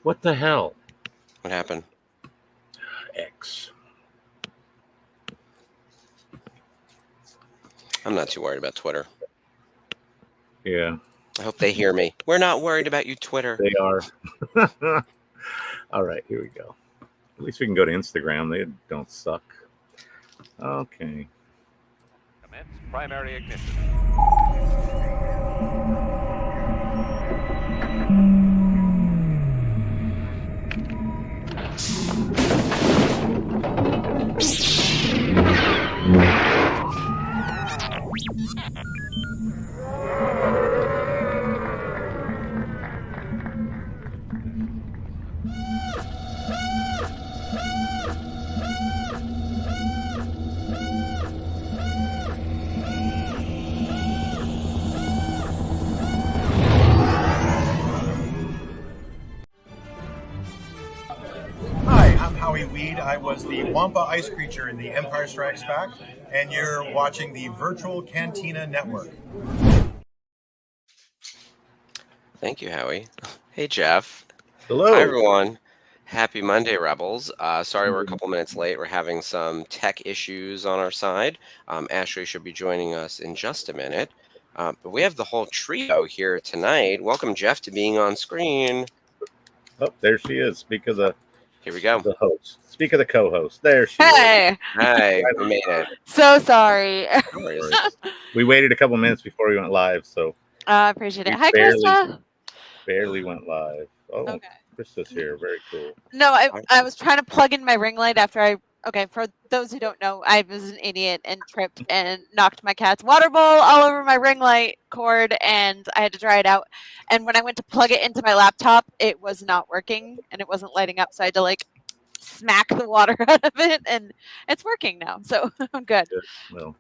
What the hell? What happened? X. I'm not too worried about Twitter. Yeah, I hope they hear me. We're not worried about you, Twitter. they are. All right, here we go. At least we can go to Instagram. They don't suck. Okay. Commence primary ignition. Hi, I'm Howie Weed. I was the Wampa ice creature in The Empire Strikes Back, and you're watching the Virtual Cantina Network. Thank you, Howie. Hey, Jeff. Hello. Hi, everyone. Happy Monday, Rebels. Sorry we're a couple minutes late. We're having some tech issues on our side. Ashley should be joining us in just a minute. But we have the whole trio here tonight. Welcome, Jeff, to being on screen. Oh, there she is. Speak of the Here we go. host. Speak of the co-host. There she is. Hey, Hi, we made it. so sorry. No worries. We waited a couple minutes before we went live, so I appreciate it. We Hi, barely- Krista. barely went live. Oh, Okay. Krista's here. Very cool. No, I was trying to plug in my ring light after okay, for those who don't know, I was an idiot and tripped and knocked my cat's water bowl all over my ring light cord, and I had to dry it out. And when I went to plug it into my laptop, it was not working and it wasn't lighting up, so I had to smack the water out of it, and it's working now, so I'm good. Good. Well,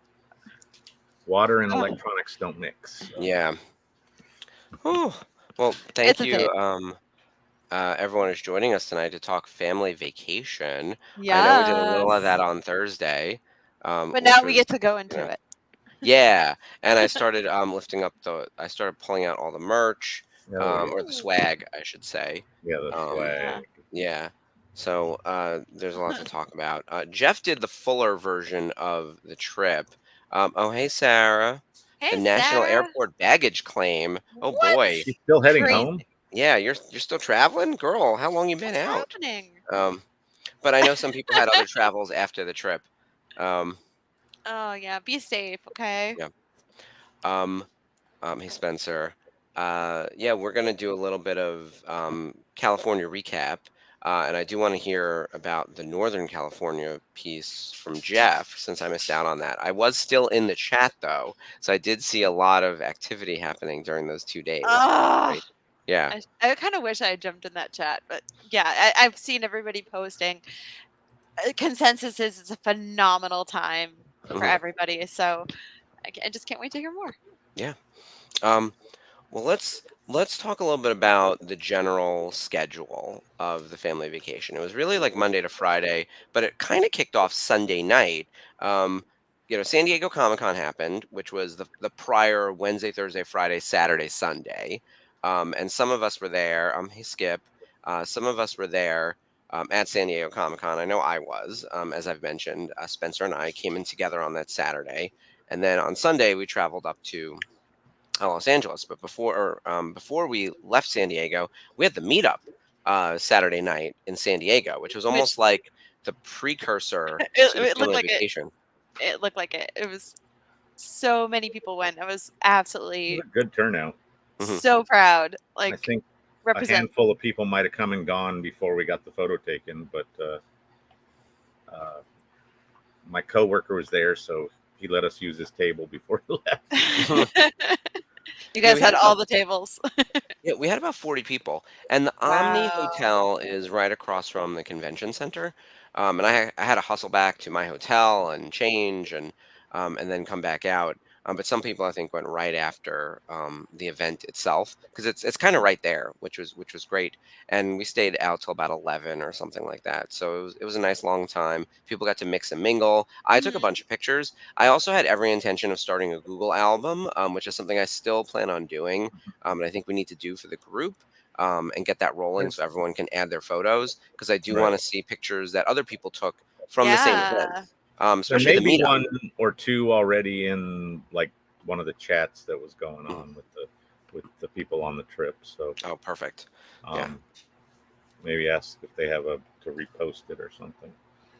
water and electronics don't mix. So. Yeah. Whew. Well, thank It's a you, thing. everyone who's joining us tonight to talk family vacation. Yeah. I know we did a little of that on Thursday. But now we get to go into it. Yeah, and I started I started pulling out all the merch, or the swag, I should say. Yeah, the swag. Yeah. So there's a lot to talk about. Jeff did the fuller version of the trip. Oh, hey, Sarah. Hey, The National Sarah. Airport baggage claim. Oh What? boy. She's still heading Crazy. home? Yeah, you're still traveling, girl. How long you been What's out? happening? But I know some people had other travels after the trip. Oh yeah, be safe, okay? Yeah. Hey, Spencer. Yeah, we're gonna do a little bit of California recap, and I do want to hear about the Northern California piece from Jeff, since I missed out on that. I was still in the chat though, so I did see a lot of activity happening during those 2 days. Oh, Yeah. I kind of wish I had jumped in that chat, but yeah, I've seen everybody posting. Consensus is it's a phenomenal time for Mhm. everybody, so I just can't wait to hear more. Yeah. Well, let's talk a little bit about the general schedule of the family vacation. It was really like Monday to Friday, but it kind of kicked off Sunday night. San Diego Comic-Con happened, which was the prior Wednesday, Thursday, Friday, Saturday, Sunday. And some of us were there. Hey, Skip. Some of us were there at San Diego Comic-Con. I know I was, as I've mentioned. Spencer and I came in together on that Saturday. And then on Sunday, we traveled up to Los Angeles. But before we left San Diego, we had the meetup Saturday night in San Diego, which was almost like the precursor to the It looked family like vacation. it looked like it. It was so many people went. I was absolutely It was a good turnout. so proud. I think a represent. handful of people might have come and gone before we got the photo taken, but my coworker was there, so he let us use his table before he left. You guys we had had all the tables. Yeah, we had about 40 people, and the Omni Hotel is right across from the convention center. And I had to hustle back to my hotel and change and then come back out. But some people I think went right after the event itself because it's kind of right there, which was great. And we stayed out till about 11 or something like that. So it was a nice long time. People got to mix and mingle. I took a Mhm. bunch of pictures. I also had every intention of starting a Google album, which is something I still plan on doing. And I think we need to do for the group. And get that rolling so everyone can add their photos because I do want Right. to see pictures that other people took from the same event, Yeah. There especially may the be meetup. one or two already in like one of the chats that was going Mhm. on with the people on the trip. So Oh, perfect. Yeah. maybe ask if they have to repost it or something.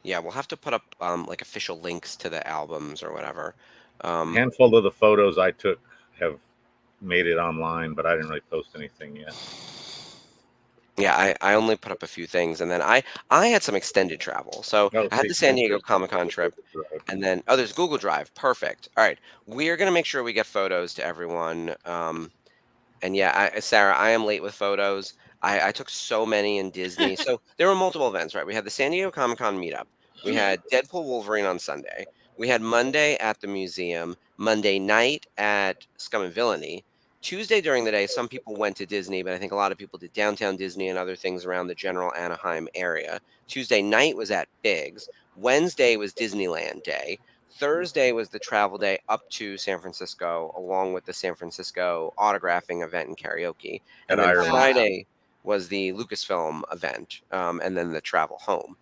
Yeah, we'll have to put up like official links to the albums or whatever. A handful of the photos I took have made it online, but I didn't really post anything yet. Yeah, I only put up a few things, and then I had some extended travel. So Oh, I had see, the San Diego there's Comic Con the trip, Google Drive. and then there's Google Drive. Perfect. All right, we're gonna make sure we get photos to everyone. And yeah, Sarah, I am late with photos. I took so many in Disney. So there were multiple events, right? We had the San Diego Comic Con meetup. We Mhm. had Deadpool Wolverine on Sunday. We had Monday at the museum, Monday night at Scum and Villainy. Tuesday during the day, some people went to Disney, but I think a lot of people did downtown Disney and other things around the general Anaheim area. Tuesday night was at Biggs. Wednesday was Disneyland Day. Thursday was the travel day up to San Francisco, along with the San Francisco autographing event and karaoke. At And then Iron Man. Wow. Friday was the Lucasfilm event, and then the travel home.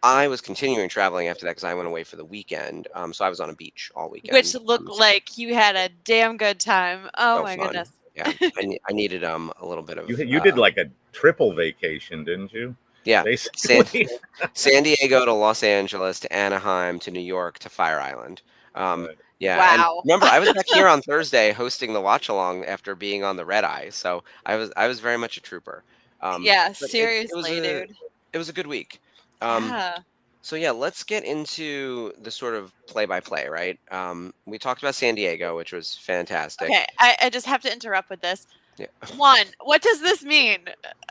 I was continuing traveling after that because I went away for the weekend. So I was on a beach all Which weekend. looked like you had a damn good time. Oh So my fun. goodness. Yeah, I needed a little bit of You did like a triple vacation, didn't you? yeah. Basically. San Diego to Los Angeles to Anaheim to New York to Fire Island. Right. Yeah, and Wow. remember, I was back here on Thursday hosting the watch along after being on the red eye, so I was very much a trooper. Yeah, But seriously, dude. it was a good week. Um, Yeah. so yeah, let's get into the sort of play by play, right? We talked about San Diego, which was fantastic. Okay, I just have to interrupt with this. Yeah. One, what does this mean?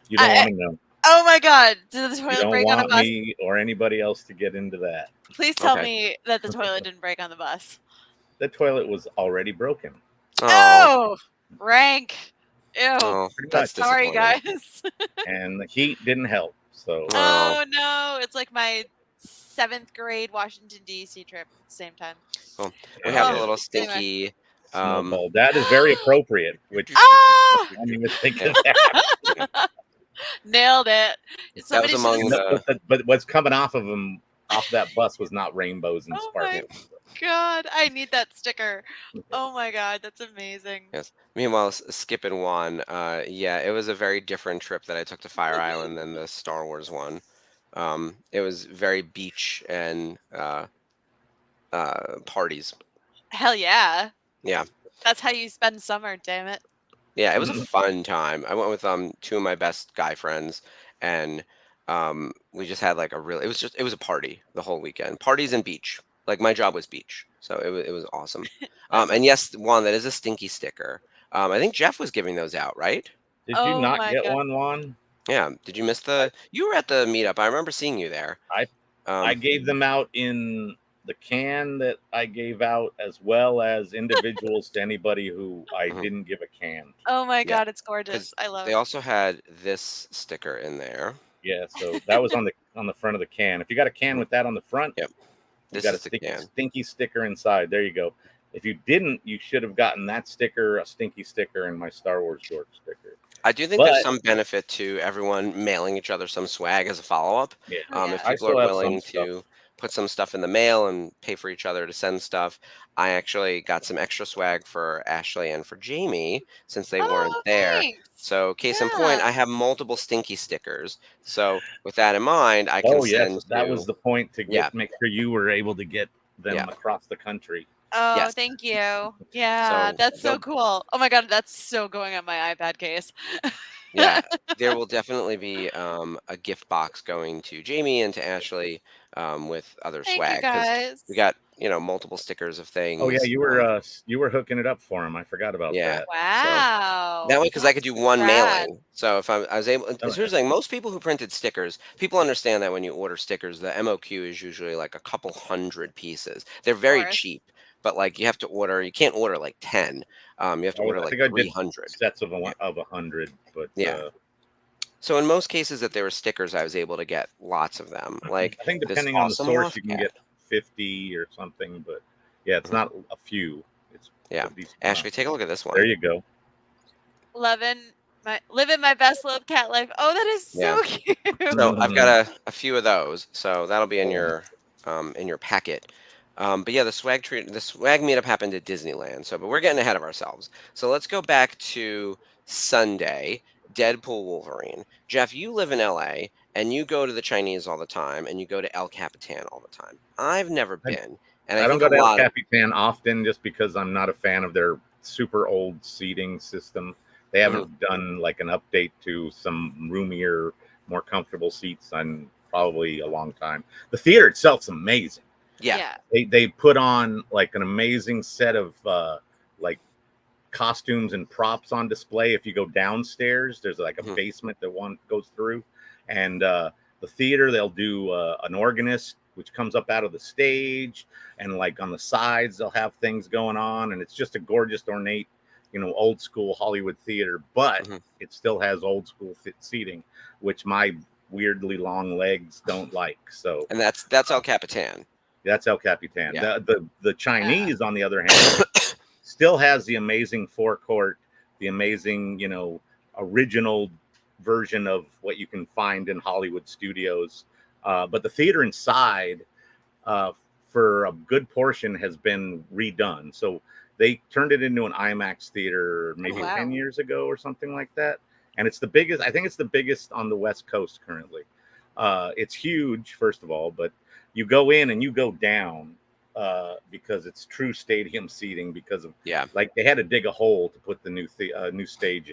You don't I, want to know. oh my god, did the You toilet don't break on a want bus? me or anybody else to get into that. Please tell Okay. me that the toilet didn't break on the bus. The toilet was already broken. Oh, Oh, rank. Ew. oh, Pretty that's much. Sorry, disappointing. guys. And the heat didn't help. So Oh. Oh no, it's like my 7th grade Washington D.C. trip at the same time. Well, we have Oh, the little anyway. stinky. snowball. That is very appropriate. Which Ah! I didn't even think Yeah. of that. Nailed it. That was Somebody among should've- the. But what's coming off that bus was not rainbows and Oh my sparkles. god, I need that sticker. Oh my god, that's amazing. Yes. Meanwhile, Skip and Juan, yeah, it was a very different trip that I took to Fire Island than the Star Wars one. It was very beach and parties. Hell yeah. Yeah. That's how you spend summer, damn it. Yeah, it was a Mhm. fun time. I went with two of my best guy friends, and we just had like it was a party the whole weekend. Parties and beach. Like my job was beach, so it was awesome. That's And yes, Juan, that is a stinky sticker. I think Jeff was giving those out, right? Did you Oh not my get god. one, Juan? Yeah. Did you miss you were at the meetup. I remember seeing you there. I Um, gave them out in the can that I gave out, as well as individuals to anybody who I Mhm. didn't give a can. Oh my Yeah, god, it's 'cause gorgeous. I love they it. also had this sticker in there. Yeah, so that was on the front of the can. If you got a can with that on the front, Yep. you This got a is the can. stinky sticker inside. There you go. If you didn't, you should have gotten that sticker, a stinky sticker, and my Star Wars dork sticker. I do think there's But some benefit to everyone mailing each other some swag as a follow-up. yeah, Oh, If yeah. I people are still have some willing stuff. to put some stuff in the mail and pay for each other to send stuff, I actually got some extra swag for Ashley and for Jamie since they weren't Oh, there. thanks. So case in point, Yeah. I have multiple stinky stickers. So with that in mind, I can Oh yes, send that you. was the point to Yeah. make sure you were able to get them Yeah. across the country. Oh, Yes. thank you. Yeah, So that's so they'll- cool. Oh my god, that's so going on my iPad case. yeah, there will definitely be a gift box going to Jamie and to Ashley with other Thank you swag because guys. we got multiple stickers of things. Oh yeah, you were hooking it up for him. I forgot about Yeah. that. Wow. That way, because I could do one rad. mailing. So if I was able, Okay. here's the thing: most people who printed stickers, people understand that when you order stickers, the MOQ is usually like a couple hundred pieces. They're very course. cheap. but like you have to order. You can't order like 10. You have to order I like think I did 300. sets of Yeah. 100, but Yeah. So in most cases that there were stickers, I was able to get lots of them. Like I think this depending on the awesome source, moth you can cat. get 50 or something. But yeah, it's Mhm. not a few. It's Yeah. a decent Ashley, amount. take a look at this There one. you go. Living my best love cat life. Oh, that is Yeah. so cute. So I've got a few of those. So that'll be in your packet. But yeah, the swag meetup happened at Disneyland. So, but we're getting ahead of ourselves. So let's go back to Sunday. Deadpool Wolverine. Jeff, you live in LA and you go to the Chinese all the time and you go to El Capitan all the time. I've never been, and I I don't think go a to El lot of Capitan often just because I'm not a fan of their super old seating system. They haven't done like an update to some roomier, more comfortable seats in probably a long time. The theater itself's amazing. yeah. They put on like an amazing set of like costumes and props on display. If you go downstairs, there's like a Mhm. basement that one goes through, and the theater they'll do an organist which comes up out of the stage, and like on the sides they'll have things going on, and it's just a gorgeous, ornate, old school Hollywood theater, but Mhm. it still has old school seating, which my weirdly long legs don't like. So And that's El Capitan. that's El Capitan. Yeah. The Chinese, on the other hand, still has the amazing forecourt, the amazing, original version of what you can find in Hollywood studios. But the theater inside, uh, for a good portion, has been redone. So they turned it into an IMAX theater maybe wow. 10 years ago or something like that. And it's the biggest, I think it's the biggest on the West Coast currently. It's huge, first of all, but you go in and you go down because it's true stadium seating, because of Yeah. like they had to dig a hole to put the new stage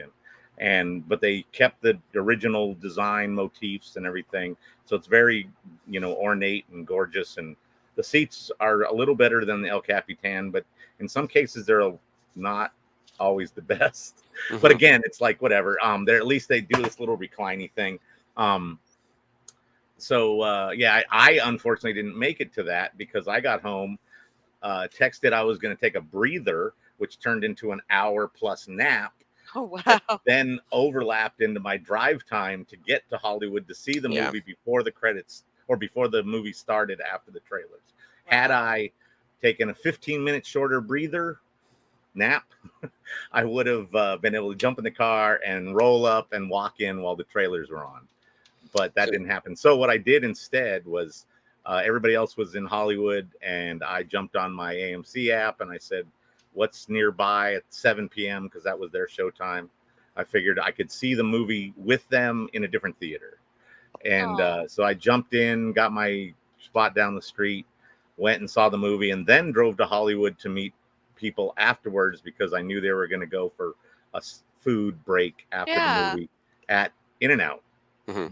in, but they kept the original design motifs and everything, so it's very ornate and gorgeous, and the seats are a little better than the El Capitan, but in some cases they're not always the best. But Mhm. again, it's like whatever. They're at least they do this little reclining thing. So yeah, I unfortunately didn't make it to that because I got home, texted I was going to take a breather, which turned into an hour plus nap. Oh, That wow. then overlapped into my drive time to get to Hollywood to see the Yeah. movie before the credits or before the movie started after the trailers. Had I taken a 15-minute shorter breather nap, I would have been able to jump in the car and roll up and walk in while the trailers were on. But that didn't happen. So what I did instead was everybody else was in Hollywood, and I jumped on my AMC app and I said, what's nearby at 7 p.m. because that was their showtime. I figured I could see the movie with them in a different theater. And so I jumped in, got my spot down the street, went and saw the movie, and then drove to Hollywood to meet people afterwards because I knew they were going to go for a food break after the movie at In-N-Out.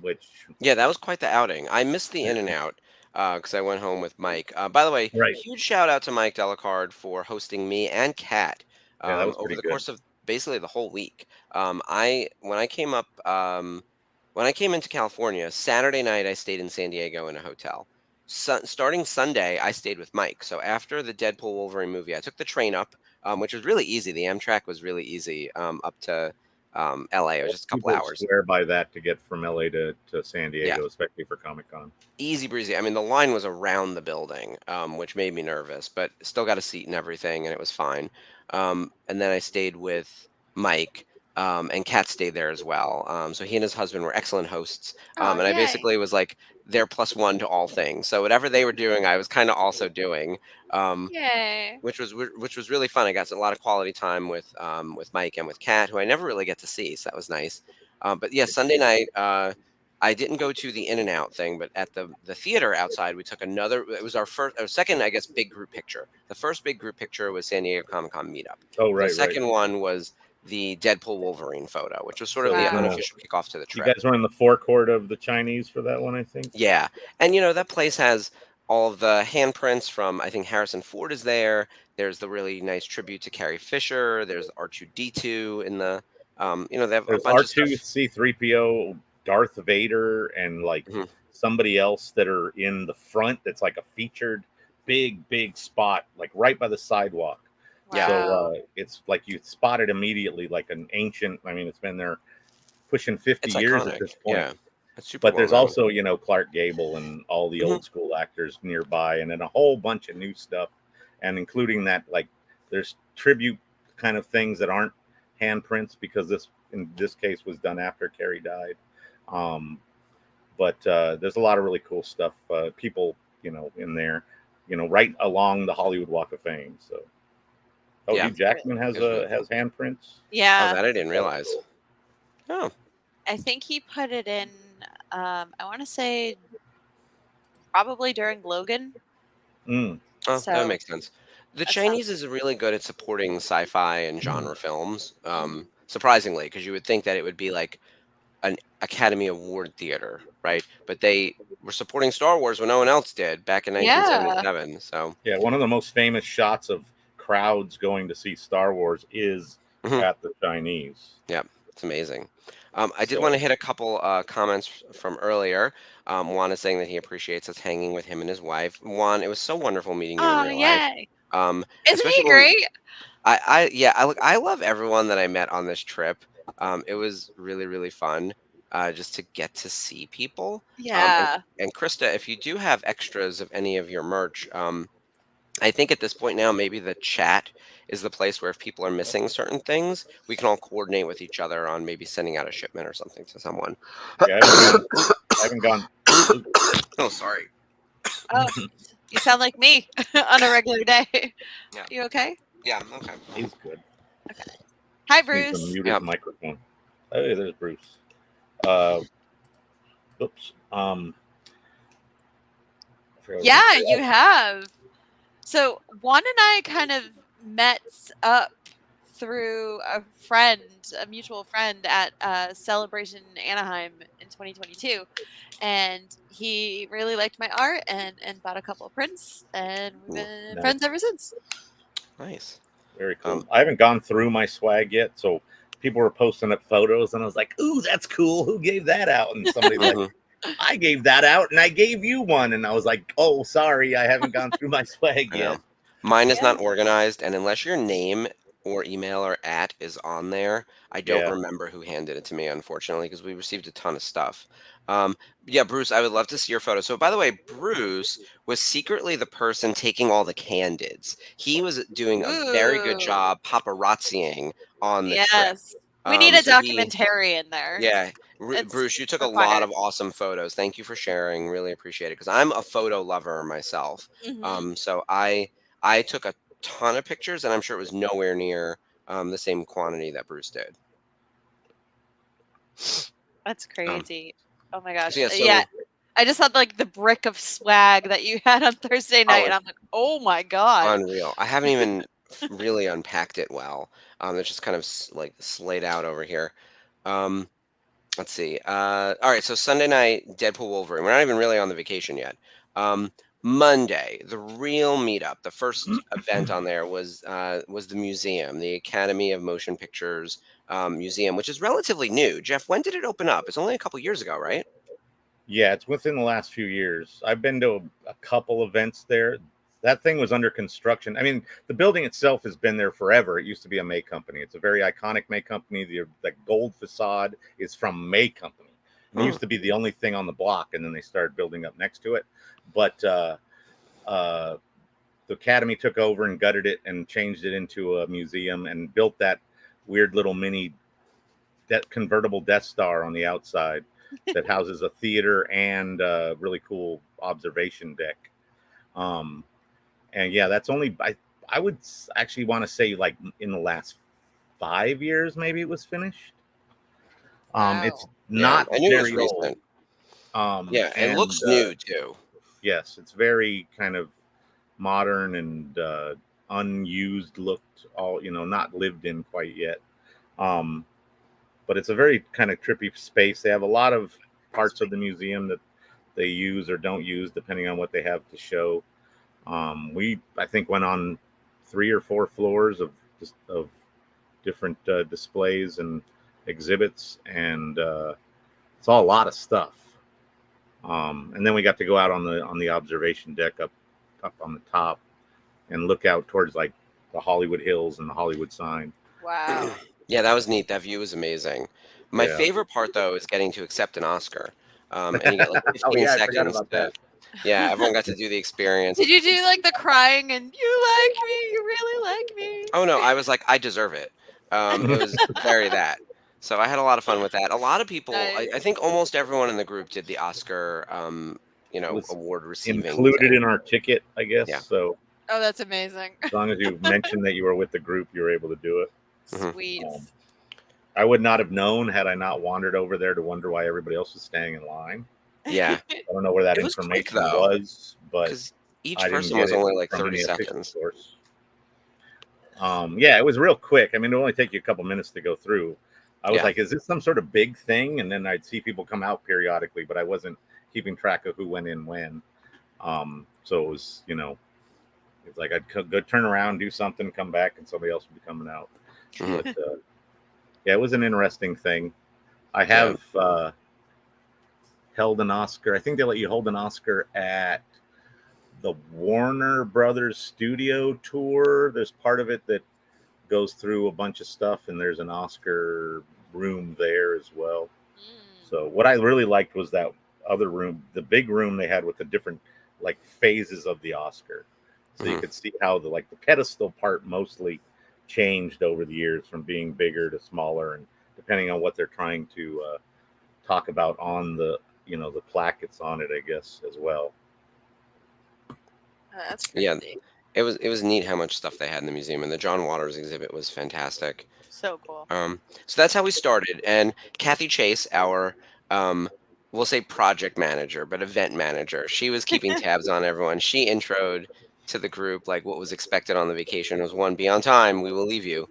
Which that was quite the outing. I missed the In-N-Out because I went home with Mike. By the way, huge shout out to Mike Delicard for hosting me and Kat that was over the good. course of basically the whole week. When I came up when I came into California Saturday night, I stayed in San Diego in a hotel. Starting Sunday, I stayed with Mike. So after the Deadpool Wolverine movie, I took the train up, which was really easy. The Amtrak was really easy up to LA. It was just a couple People hours. swear by that to get from LA to San Diego, especially for Comic-Con. Easy breezy. I mean, the line was around the building, which made me nervous, but still got a seat and everything, and it was fine. And then I stayed with Mike, and Kat stayed there as well. So he and his husband were excellent hosts, and I basically was like their plus one to all things. So whatever they were doing, I was kind of also doing. Yay. Which was really fun. I got a lot of quality time with Mike and with Kat, who I never really get to see, so that was nice. But yeah, Sunday night, I didn't go to the In-N-Out thing, but at the theater outside, we took another. It was our second, I guess, big group picture. The first big group picture was San Diego Comic-Con meetup. Oh, right, The second one was the Deadpool Wolverine photo, which was sort of the unofficial kickoff to the trip. You guys were in the forecourt of the Chinese for that one, I think. Yeah, and that place has all of the handprints from, I think Harrison Ford is there. There's the really nice tribute to Carrie Fisher. There's R2D2 in the, they have There's a bunch of stuff. R2, C3PO, Darth Vader, and like somebody else that are in the front that's like a featured big spot, like right by the sidewalk. Yeah. So it's like you spot it immediately, like an ancient. I mean, it's been there pushing 50 It's years at iconic. this point. Yeah. It's super But well there's known. also, Clark Gable and all the old school actors nearby, and then a whole bunch of new stuff, and including that, like, there's tribute kind of things that aren't handprints because this, in this case, was done after Carrie died. But there's a lot of really cool stuff. People, in there, right along the Hollywood Walk of Fame. So, Yeah. Hugh Jackman has It's really has handprints. Oh, Yeah. that I didn't realize. Oh, I think he put it in, I want to say probably during Logan. Mm. oh, that So would make sense. The that Chinese sounds. is really good at supporting sci-fi and genre films. Mhm. Surprisingly, because you would think that it would be like an Academy Award theater, right? But they were supporting Star Wars when no one else did back in Yeah. 1977. So Yeah, one of the most famous shots of crowds going to see Star Wars is mhm. at the Chinese. Yeah, it's amazing. I did So- want to hit a couple comments from earlier. Juan is saying that he appreciates us hanging with him and his wife. Juan, it was so wonderful meeting you in Oh, real life. yay. Isn't Especially he when great? I love everyone that I met on this trip. It was really, really fun just to get to see people. Yeah. And Krista, if you do have extras of any of your merch, I think at this point now, maybe the chat is the place where if people are missing certain things, we can all coordinate with each other on maybe sending out a shipment or something to someone. Yeah, I haven't gone. Oh, sorry. Oh, you sound like me on a regular day. Yeah. You okay? Yeah, okay. He's good. Hi, Needs to Bruce. mute Yeah. his microphone. Hey, there's Bruce. Oops. I forgot what I was Yeah, gonna say. you have. So Juan and I kind of met up through a mutual friend at Celebration Anaheim in 2022, and he really liked my art and bought a couple of prints, and we've been Nice. friends ever since. Nice. Very cool. I haven't gone through my swag yet, so people were posting up photos, and I was like, "Ooh, that's cool. Who gave that out?" And somebody's like, Mhm. "I gave that out, and I gave you one." And I was like, "Oh, sorry, I haven't gone through my swag I know. yet." Mine is Yeah. not organized, and unless your name or email or @ is on there, I don't Yeah. remember who handed it to me, unfortunately, because we received a ton of stuff. Yeah, Bruce, I would love to see your photo. So, by the way, Bruce was secretly the person taking all the candids. He was doing a very good Ooh, job paparazziing on the trip. yes. We need a So he, documentary in there. yeah, It's Bruce, you took a lot required. of awesome photos. Thank you for sharing. Really appreciate it because I'm a photo lover myself. Mhm. So I took a ton of pictures, and I'm sure it was nowhere near the same quantity that Bruce did. That's crazy. Oh my gosh. So yeah, Yeah. so I just had like the brick of swag that you had on Thursday night, and it's I'm like, oh my God. unreal. I haven't even really unpacked it well. It's just kind of like slayed out over here. Um, let's see. All right, so Sunday night, Deadpool Wolverine. We're not even really on the vacation yet. Monday, the real meetup. The first event on there was the museum, the Academy of Motion Pictures museum, which is relatively new. Jeff, when did it open up? It's only a couple years ago, right? Yeah, it's within the last few years. I've been to a couple events there. That thing was under construction. I mean, the building itself has been there forever. It used to be a May Company. It's a very iconic May Company. The gold facade is from May Company. And it used to be the only thing on the block, and then they started building up next to it. But the Academy took over and gutted it and changed it into a museum and built that weird little mini convertible Death Star on the outside that houses a theater and a really cool observation deck. And yeah, that's only I would actually want to say like in the last 5 years maybe it was finished. It's Wow. not I knew it was very old. recent. Yeah, it And looks new too. yes, it's very kind of modern and unused looked, all not lived in quite yet. But it's a very kind of trippy space. They have a lot of parts of the museum that they use or don't use depending on what they have to show. We I think went on 3 or 4 floors of different displays and exhibits, and it's all a lot of stuff. And then we got to go out on the observation deck up up on the top and look out towards like the Hollywood Hills and the Hollywood sign. Wow. Yeah, that was neat. That view was amazing. My Yeah. favorite part, though, is getting to accept an Oscar. And you get like Oh 15 yeah, I forgot seconds about to, that. yeah, everyone got to do the experience. Did you do like the crying and you like me? You really like me? Oh no, I was like, I deserve it. It was very that. So I had a lot of fun with that. A lot of people, I Nice. think almost everyone in the group did the Oscar, you It know, was award receiving included thing. in our ticket, I guess. Yeah. So Oh, that's amazing. as long as you mentioned that you were with the group, you were able to do it. Mhm. Sweet. I would not have known had I not wandered over there to wonder why everybody else was standing in line. Yeah, I don't know where that it was quick information though, was, but because each I didn't person get was it only like from 30 any official seconds. source. Yeah, it was real quick. I mean, it only take you a couple minutes to go through. I was Yeah. like, is this some sort of big thing? And then I'd see people come out periodically, but I wasn't keeping track of who went in when. So it was, you know, it's like I'd go turn around, do something, come back, and somebody else would be coming out. Mhm. But yeah, it was an interesting thing. I have held an Oscar. I think they let you hold an Oscar at the Warner Brothers studio tour. There's part of it that goes through a bunch of stuff, and there's an Oscar room there as well. So what I really liked was that other room, the big room they had with the different like phases of the Oscar. So you Mhm. could see how the pedestal part mostly changed over the years from being bigger to smaller, and depending on what they're trying to talk about on the the plaquettes on it, I guess, as well. That's Yeah, crazy. it was neat how much stuff they had in the museum, and the John Waters exhibit was fantastic. So cool. So that's how we started. And Kathy Chase, our we'll say project manager, but event manager, she was keeping tabs on everyone. She introed to the group like what was expected on the vacation was one, be on time, we will leave you.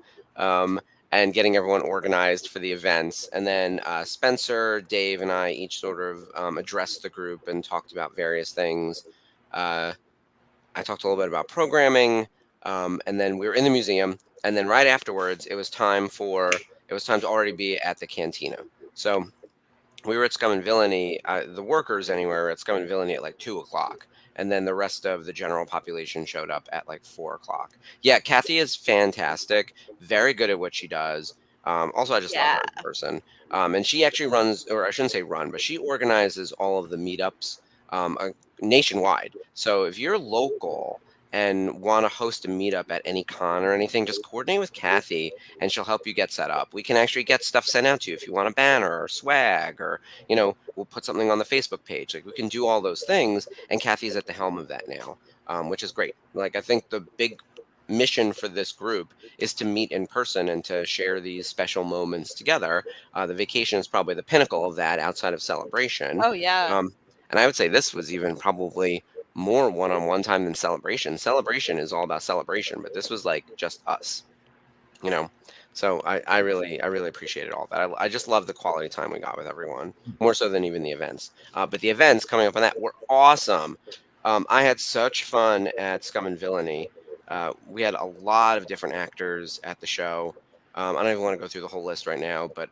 And getting everyone organized for the events. And then Spencer, Dave, and I each sort of addressed the group and talked about various things. I talked a little bit about programming, and then we were in the museum. And then right afterwards, it was time to already be at the cantina. So we were at Scum and Villainy. The workers anyway were at Scum and Villainy at like 2 o'clock, and then the rest of the general population showed up at like 4 o'clock. Yeah, Kathy is fantastic, very good at what she does. Also, I just love her as a person. And she actually runs, or I shouldn't say run, but she organizes all of the meetups nationwide. So if you're local and want to host a meetup at any con or anything, just coordinate with Kathy and she'll help you get set up. We can actually get stuff sent out to you if you want a banner or swag, or we'll put something on the Facebook page. Like, we can do all those things, and Kathy's at the helm of that now, which is great. Like, I think the big mission for this group is to meet in person and to share these special moments together. The vacation is probably the pinnacle of that outside of Celebration. Oh yeah. And I would say this was even probably more one-on-one time than Celebration. Celebration is all about celebration, but this was like just us, you know. So I really appreciated all that. I just love the quality time we got with everyone, more so than even the events. But the events coming up on that were awesome. I had such fun at Scum and Villainy. We had a lot of different actors at the show. I don't even want to go through the whole list right now, but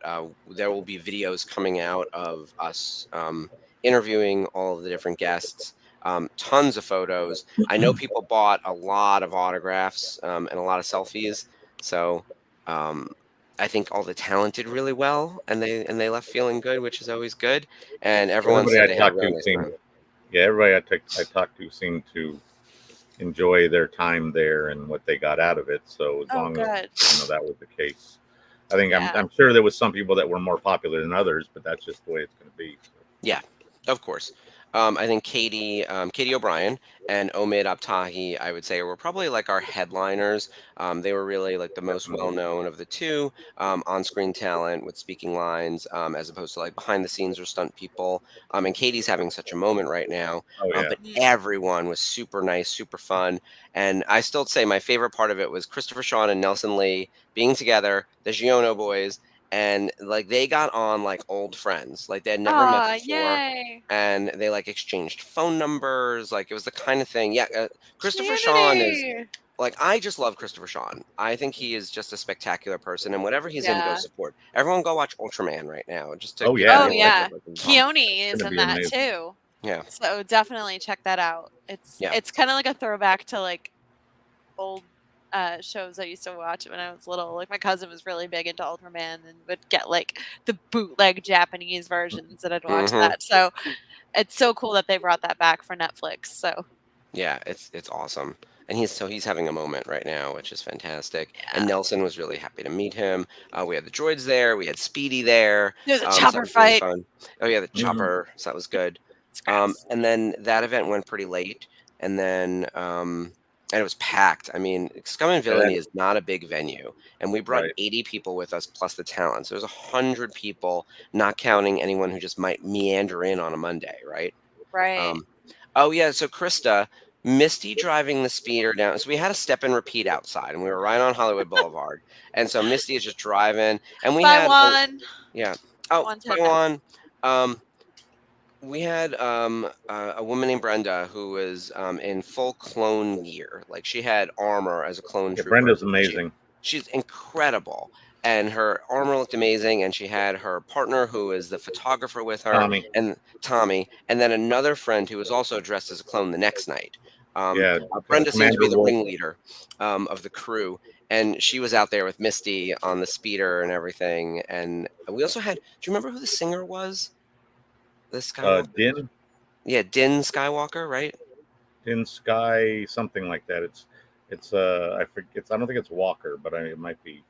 there will be videos coming out of us interviewing all of the different guests. Tons of photos. I know people bought a lot of autographs and a lot of selfies. So I think all the talent did really well, and they left feeling good, which is always good. And everyone Everybody said I they had a talked real to nice seemed, time. yeah, everybody I talked to seemed to enjoy their time there and what they got out of it. So as Oh, long as good. that was the case, I think Yeah. I'm sure there was some people that were more popular than others, but that's just the way it's going to be. Yeah, of course. I think Katie O'Brien and Omid Abtahi, I would say, were probably like our headliners. They were really like the most Definitely. well-known of the two, on-screen talent with speaking lines, as opposed to like behind the scenes or stunt people. And Katie's having such a moment right now. Oh yeah, But everyone was super nice, super fun. And I still say my favorite part of it was Christopher Sean and Nelson Lee being together, the Giono boys, and like they got on like old friends. Like they had never met Aw, before, yay. and they like exchanged phone numbers. Like, it was the kind of thing. Yeah, Christopher Sean is Community. like, I just love Christopher Sean. I think he is just a spectacular person, and whatever he's in, go Yeah. support. Everyone go watch Ultraman right now, just to Oh, give yeah, Oh everyone yeah. yeah. like a Keone is gonna in be that amazing. too. Yeah. So definitely check that out. Yeah. It's kind of like a throwback to like old shows I used to watch when I was little. Like my cousin was really big into Ultraman and would get like the bootleg Japanese versions, and I'd watch Mhm. that. So it's so cool that they brought that back for Netflix. So Yeah, it's awesome. And he's having a moment right now, which is fantastic. And yeah, Nelson was really happy to meet him. We had the droids there. We had Speedy there. there's a So that chopper was really fight. fun. Oh yeah, the Mhm. chopper. So that was good. Scraps. And then that event went pretty late, and then and it was packed. I mean, Scum and Yeah, Villainy is not a big venue, and we brought right. 80 people with us plus the talent. So there's 100 people, not counting anyone who just might meander in on a Monday, right? Right. Um, oh yeah, so Krista, Misty driving the speeder down. So we had a step and repeat outside, and we were right on Hollywood Boulevard. And so Misty is just driving, and we Bye had one. yeah. Oh, One bye time. Juan. Um, we had a woman named Brenda who was in full clone gear. Like she had armor as a clone Yeah, trooper. Brenda's amazing. She's incredible. And her armor looked amazing, and she had her partner who is the photographer with her, Tommy. and Tommy, and then another friend who was also dressed as a clone the next night. Yeah, Brenda seemed to be Commander the Wolf. ringleader of the crew, and she was out there with Misty on the speeder and everything. And we also had. Do you remember who the singer was? The Skywalker. Din Din Skywalker, right? Sky, something like that. It's I forget. I don't think it's Walker, but it might be.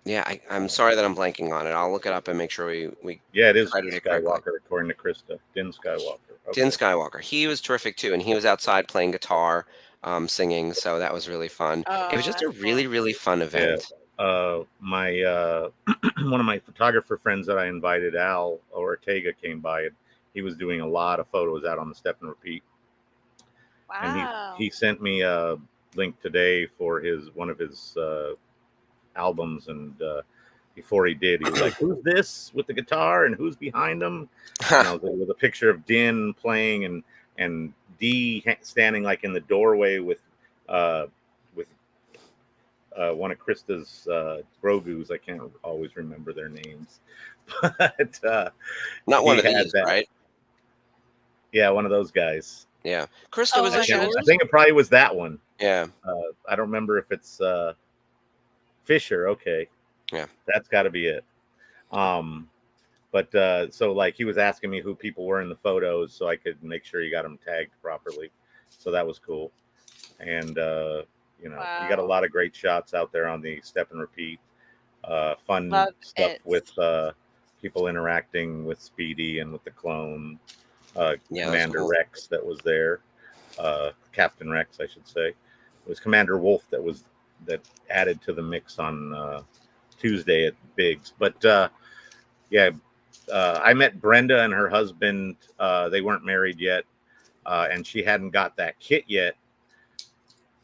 Yeah, I'm sorry that I'm blanking on it. I'll look it up and make sure we Yeah, it is credit it correctly. Skywalker according to Krista. Din Skywalker. Okay. Din Skywalker. He was terrific too, and he was outside playing guitar, singing. So that was really fun. Oh, It was just a that's really, cool. really fun event. My one of my photographer friends that I invited, Al Ortega, came by, and he was doing a lot of photos out on the step and repeat. And Wow. he sent me a link today for one of his albums, and before he did, he was like, "Who's this with the guitar, and who's behind him?" With a picture of Din playing, and Dee standing like in the doorway with one of Krista's Grogu's. I can't always remember their names, but Not one of he had these, that. right? Yeah, one of those guys. Yeah. Krista, Oh was my it gosh. yours? I think it probably was that one. Yeah. I don't remember if it's Fisher. Okay. Yeah. That's got to be it. But so like he was asking me who people were in the photos so I could make sure you got them tagged properly. So that was cool. And you got a Wow. lot of great shots out there on the step and repeat. Fun Love stuff it. with people interacting with Speedy and with the clone. Yeah, that's Commander cool. Rex that was there. Captain Rex, I should say. It was Commander Wolf that added to the mix on Tuesday at Biggs. But I met Brenda and her husband. They weren't married yet, and she hadn't got that kit yet.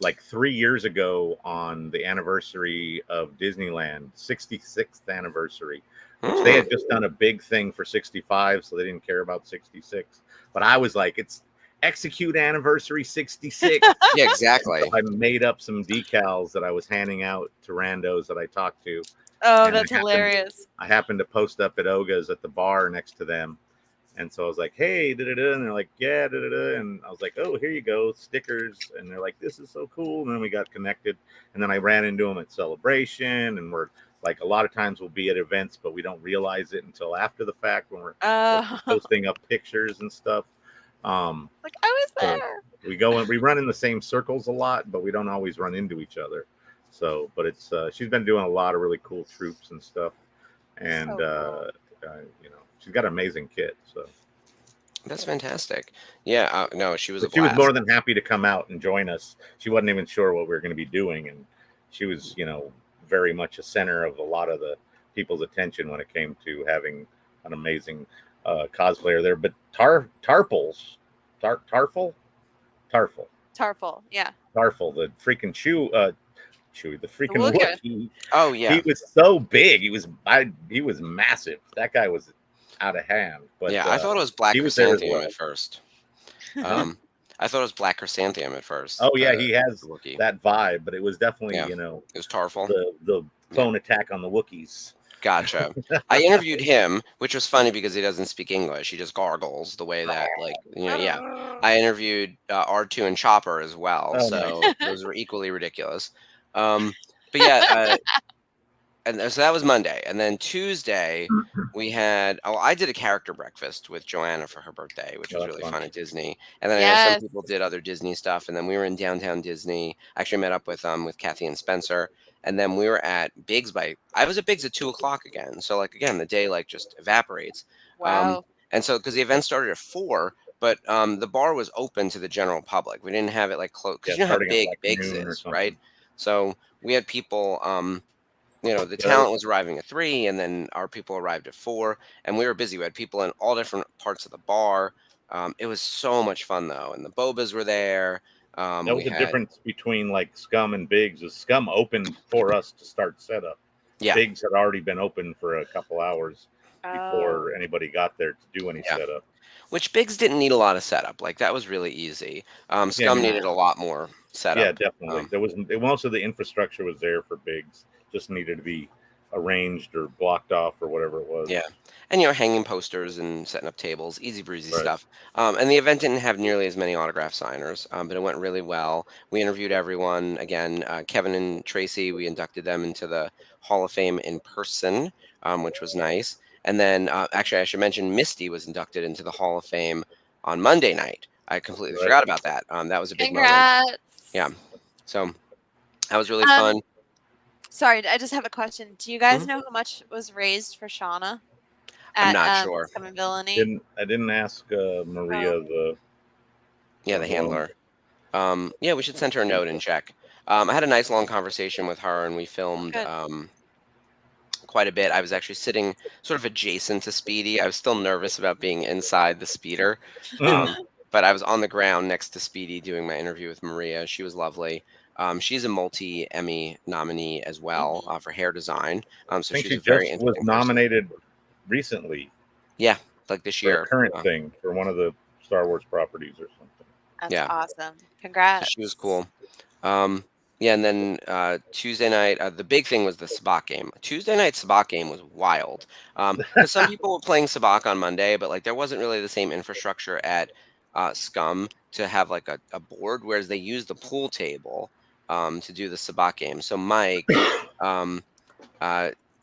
Like 3 years ago, on the anniversary of Disneyland, 66th anniversary, which they had just done a big thing for 65, so they didn't care about 66. But I was like, it's execute anniversary 66. Yeah, exactly. So I made up some decals that I was handing out to randos that I talked to. Oh, And that's hilarious. I happened to post up at Oga's at the bar next to them. And so I was like, hey, da-da-da. And they're like, yeah, da-da-da. And I was like, oh, here you go, stickers. And they're like, this is so cool. And then we got connected. And then I ran into them at Celebration. And we're like, a lot of times we'll be at events, but we don't realize it until after the fact when we're posting up pictures and stuff. Like I was there. We go and we run in the same circles a lot, but we don't always run into each other. So, but it's she's been doing a lot of really cool troops and stuff. And So she's got an amazing kit. So That's fantastic. Yeah, no, she was a she was blast. more than happy to come out and join us. She wasn't even sure what we were going to be doing, and she was, very much a center of a lot of the people's attention when it came to having an amazing cosplayer there. But Tarful, yeah. Tarful, the freaking Chewie, the freaking Wookiee. Wookiee. Oh yeah. He was so big. He was massive. That guy was out of hand. But Yeah, I thought it was Black he was there as Chrysanthemum well. at first. I thought it was Black Chrysanthemum at first. Oh yeah, he has Wookiee. that vibe, but it was definitely Yeah. It was Tarful. the clone attack on the Wookiees. Gotcha. I interviewed him, which was funny because he doesn't speak English. He just gargles the way that, like, yeah. I interviewed R2 and Chopper as well, Oh, nice. so those were equally ridiculous. But yeah, and so that was Monday, and then Tuesday we had. Oh, I did a character breakfast with Joanna for her birthday, which Oh, was that's really fun. fun at Disney. And then I know some Yes. people did other Disney stuff, and then we were in downtown Disney. I actually met up with Kathy and Spencer, and then we were at Biggs I was at Biggs at 2 o'clock again. So like again, the day like just evaporates. Wow. And so because the event started at 4, but the bar was open to the general public. We didn't have it like close because Yeah, you know how starting at big like Biggs noon or is, something. right? So we had people. The Yeah, talent was arriving at 3, and then our people arrived at 4, and we were busy. We had people in all different parts of the bar. It was so much fun though, and the Bobas were there. That We was the had difference between like Scum and Biggs. Is Scum opened for us to start setup. yeah, Biggs had already been open for a couple hours Oh. before anybody got there to do any Yeah. setup. which Biggs didn't need a lot of setup. Like that was really easy. Scum Yeah. needed a lot more setup. Yeah, definitely. There was most of the infrastructure was there for Biggs. Just needed to be arranged or blocked off or whatever it was. Yeah. And hanging posters and setting up tables, easy breezy Right. stuff. And the event didn't have nearly as many autograph signers, but it went really well. We interviewed everyone. Again, Kevin and Tracy, we inducted them into the Hall of Fame in person, which was nice. And then, actually, I should mention Misty was inducted into the Hall of Fame on Monday night. I completely Right. forgot about that. That was a big moment. Congrats. Yeah. So that was really fun. Sorry, I just have a question. Do you guys Mhm. know how much was raised for Shauna I'm at not sure. Scum and Villainy? I didn't ask Maria the handler. Yeah, we should send her a note and check. I had a nice long conversation with her, and we filmed Good. quite a bit. I was actually sitting sort of adjacent to Speedy. I was still nervous about being inside the speeder, but I was on the ground next to Speedy doing my interview with Maria. She was lovely. She's a multi-Emmy nominee as well for hair design. So I think she's she a very just was interesting person. nominated recently. Yeah, like this for year. a current thing for one of the Star Wars properties or something. That's awesome. Congrats. So she was cool. Yeah, and then Tuesday night, the big thing was the Sabak game. Tuesday night Sabak game was wild. Because some people were playing Sabak on Monday, but like there wasn't really the same infrastructure at Scum to have like a board, whereas they used the pool table to do the Sabak game. So Mike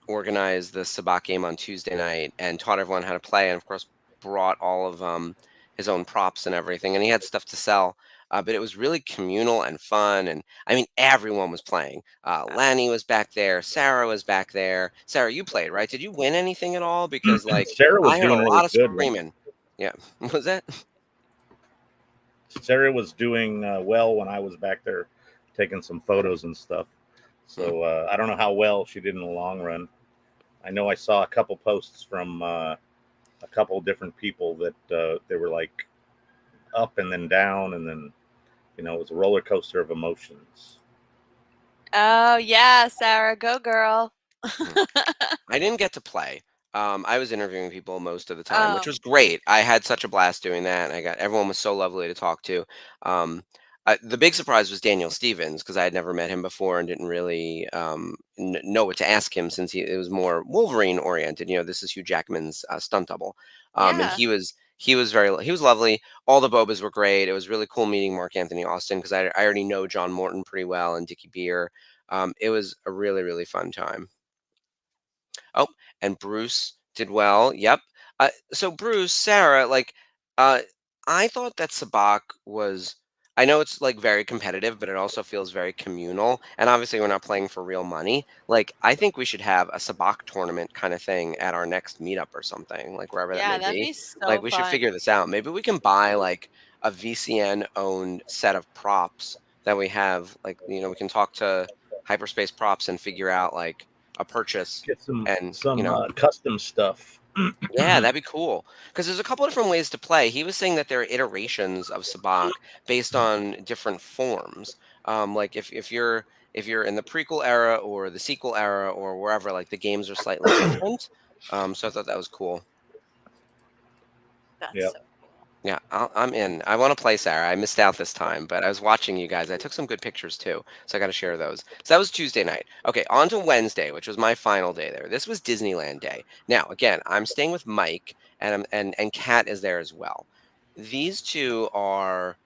organized the Sabak game on Tuesday night and taught everyone how to play, and of course brought all of his own props and everything, and he had stuff to sell. But it was really communal and fun, and I mean everyone was playing. Lanny was back there, Sarah was back there. Sarah, you played, right? Did you win anything at all? Because like Sarah was I heard doing a really lot of good. screaming. Yeah, was that? Sarah was doing well when I was back there taking some photos and stuff. So I don't know how well she did in the long run. I know I saw a couple posts from a couple different people that they were like up and then down, and then it was a roller coaster of emotions. Oh yeah, Sarah, go girl. I didn't get to play. I was interviewing people most of the time, which was great. I had such a blast doing that, and everyone was so lovely to talk to. The big surprise was Daniel Stevens because I had never met him before and didn't really know what to ask him since it was more Wolverine oriented. This is Hugh Jackman's stunt double, and he was lovely. All the Bobas were great. It was really cool meeting Mark Anthony Austin because I already know John Morton pretty well and Dickie Beer. It was a really, really fun time. Oh, and Bruce did well. Yep. So Bruce, Sarah, like, I thought that Sabak was. I know it's like very competitive, but it also feels very communal. And obviously, we're not playing for real money. Like, I think we should have a Sabak tournament kind of thing at our next meetup or something, like wherever that Yeah, may that'd be. be so Like, we should fun. figure this out. Maybe we can buy like a VCN owned set of props that we have. Like, we can talk to Hyperspace Props and figure out like a purchase. Get some And custom stuff. yeah, that'd be cool. Because there's a couple different ways to play. He was saying that there are iterations of Sabak based on different forms. Like if you're in the prequel era or the sequel era or wherever, like the games are slightly different. So I thought that was cool. That's Yep. so Yeah, I'm in. I want to play Sarah. I missed out this time, but I was watching you guys. I took some good pictures too, so I got to share those. So that was Tuesday night. Okay, on to Wednesday, which was my final day there. This was Disneyland Day. Now, again, I'm staying with Mike, and Kat is there as well. These two are.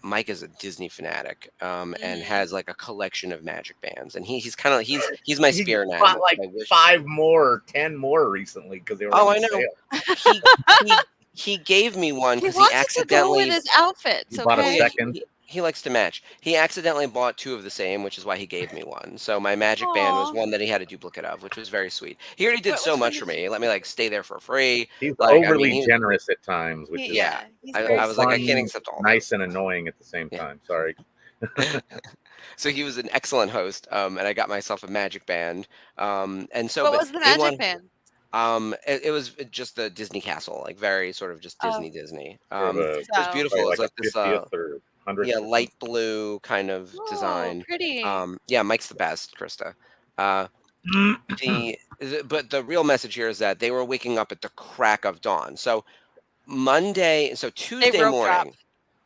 Mike is a Disney fanatic, and Mm. has like a collection of magic bands, and he's kind of he's my He spirit bought animal. like I wish. 5 more or 10 more recently because they were Oh, on I know. sale. He he he gave me one He because he wants it to go with accidentally. his outfits, You bought a Oh yeah, okay? second. he likes to match. He accidentally bought two of the same, which is why he gave me one. So my magic band was Aw. one that he had a duplicate of, which was very sweet. He already did so Which one much for did me. He let me like stay there for free. He's Like I mean, overly generous at times, which he, is yeah. yeah, he's both I was like, I crazy. can't fun, accept all nice, those. and annoying at the same Yeah. time. Sorry. So he was an excellent host, and I got myself a magic band. And so, What but was the they magic won. band? It was just the Disney castle, like very sort of just Oh, Disney. Sort of It was so beautiful. It was like a like this 50th or 100th yeah, or something. light blue kind of oh, design. pretty. Yeah, Mike's the best, Krista. Uh, but the real message here is that they were waking up at the crack of dawn. So They Tuesday rope drop. morning.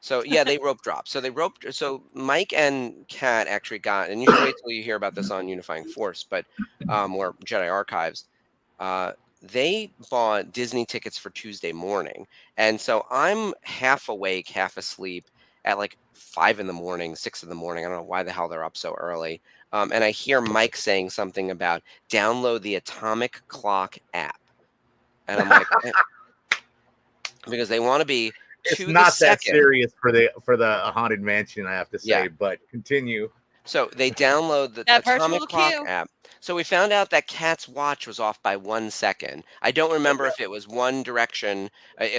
So yeah, they rope drop. So they roped. So Mike and Kat actually got, and you should wait till you hear about this on Unifying Force, but or Jedi Archives. Uh, they bought Disney tickets for Tuesday morning, and so I'm half awake, half asleep at like 5 in the morning, 6 in the morning. I don't know why the hell they're up so early. And I hear Mike saying something about download the Atomic Clock app, and I'm like, because they want to be It's to the not that second. serious for the Haunted Mansion, I have to Yeah. say. But continue. So they download the That Atomic virtual Clock queue. app. So we found out that Kat's watch was off by 1 second. I don't remember if it was one direction,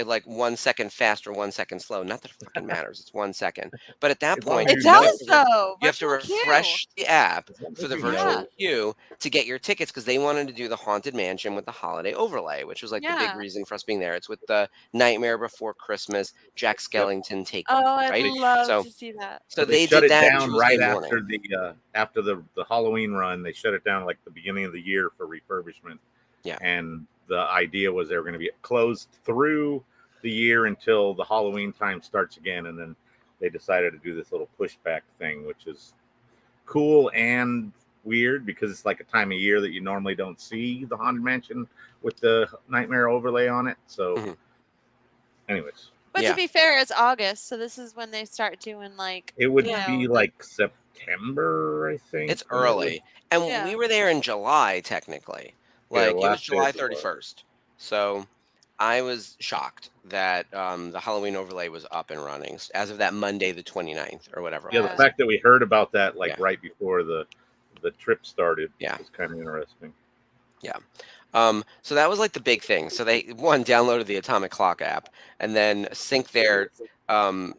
like 1 second fast or 1 second slow. Not that it fucking matters. It's 1 second. But at that As long point, as It you you know. have does to though. you have to Virtual queue. refresh the app As long for as the you virtual Yeah. know. queue to get your tickets because they wanted to do the Haunted Mansion with the holiday overlay, which was like the big Yeah. reason for us being there. It's with the Nightmare Before Christmas, Jack Yep. Skellington takeover, Oh, I'd right? They love So to see that. so they they shut did it that down Tuesday right morning. after the Halloween run. They shut it down like the beginning of the year for refurbishment. Yeah. And the idea was they were going to be closed through the year until the Halloween time starts again, and then they decided to do this little pushback thing, which is cool and weird because it's like a time of year that you normally don't see the Haunted Mansion with the Nightmare overlay on it. So, Mhm. anyways, But to Yeah. be fair, it's August, so this is when they start doing like it would you be know the like September, I think. It's when it would. early, and yeah. we were there in July technically. Yeah, Like, it was last day of July July. 31st. So, I was shocked that, the Halloween overlay was up and running as of that Monday, the 29th or whatever it Yeah, the Yeah. was. fact that we heard about that like Yeah. right before the trip started Yeah. was kind of interesting. Yeah. So that was like the big thing. So they downloaded the Atomic Clock app and then synced their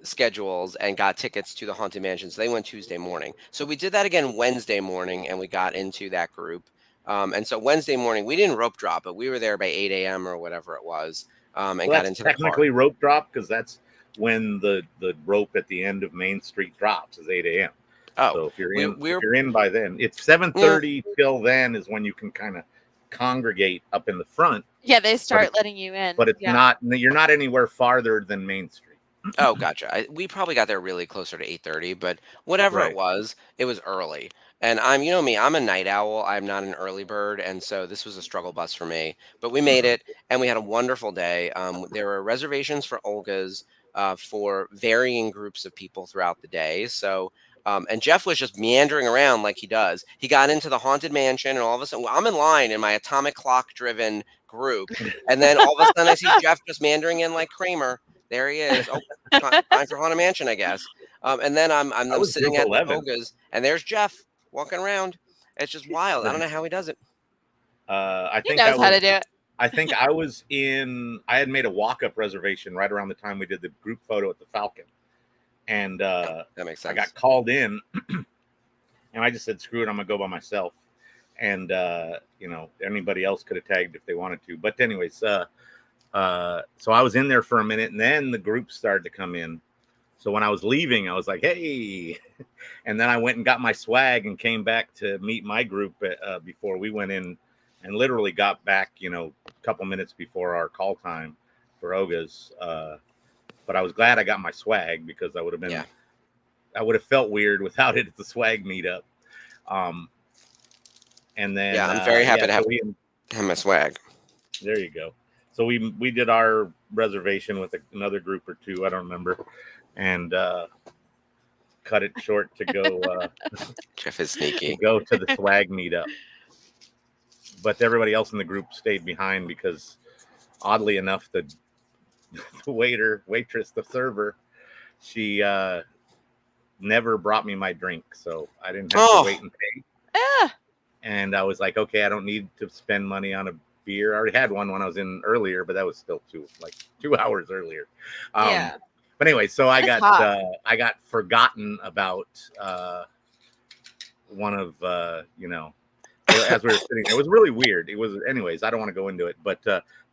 schedules and got tickets to the Haunted Mansion. So they went Tuesday morning. So we did that again Wednesday morning and we got into that group. And so Wednesday morning we didn't rope drop, but we were there by 8 a.m. or whatever it was, and Well, got that's into the car. technically rope drop because that's when the rope at the end of Main Street drops is 8 a.m. Oh, So if you're we in, we're if you're in by then, it's 7:30 till then is when you can kind of congregate up in the front. Yeah, they start letting you in. But it's yeah. not. You're not anywhere farther than Main Street. Oh, gotcha. We probably got there really closer to 8:30, but whatever it Right. was early. And you know me, I'm a night owl. I'm not an early bird, and so this was a struggle bus for me. But we made it, and we had a wonderful day. There were reservations for Olga's for varying groups of people throughout the day. So, and Jeff was just meandering around like he does. He got into the Haunted Mansion, and all of a sudden, I'm in line in my atomic clock-driven group, and then all of a sudden, I see Jeff just meandering in like Kramer. There he is. Oh, time for Haunted Mansion, I guess. And then I'm That was sitting group at the 11. Olga's, and there's Jeff walking around. It's just wild. I don't know how he does it. I He think knows how to do it. I think I was in. I had made a walk-up reservation right around the time we did the group photo at the Falcon, and That makes I sense. got called in, and I just said, "Screw it, I'm gonna go by myself." And anybody else could have tagged if they wanted to. But anyways, so I was in there for a minute, and then the group started to come in. So when I was leaving, I was like, "Hey," and then I went and got my swag and came back to meet my group before we went in, and literally got back, a couple minutes before our call time for Oga's. but I was glad I got my swag because I would have been, Yeah. I would have felt weird without it at the swag meetup. And then, Yeah, I'm very happy yeah, to so have my swag. there you go. So we did our reservation with another group or two, I don't remember, and cut it short to go Jeff is to sneaky. go to the swag meetup. But everybody else in the group stayed behind because, oddly enough, the waitress, the server, she never brought me my drink, so I didn't have to wait and pay. Ah, And I was like, okay, I don't need to spend money on a beer. I already had one when I was in earlier, but that was still 2 hours earlier. yeah. But anyway, so I That's got hot. I got forgotten about one of as we were sitting there. It was really weird. It was, anyways, I don't want to go into it, but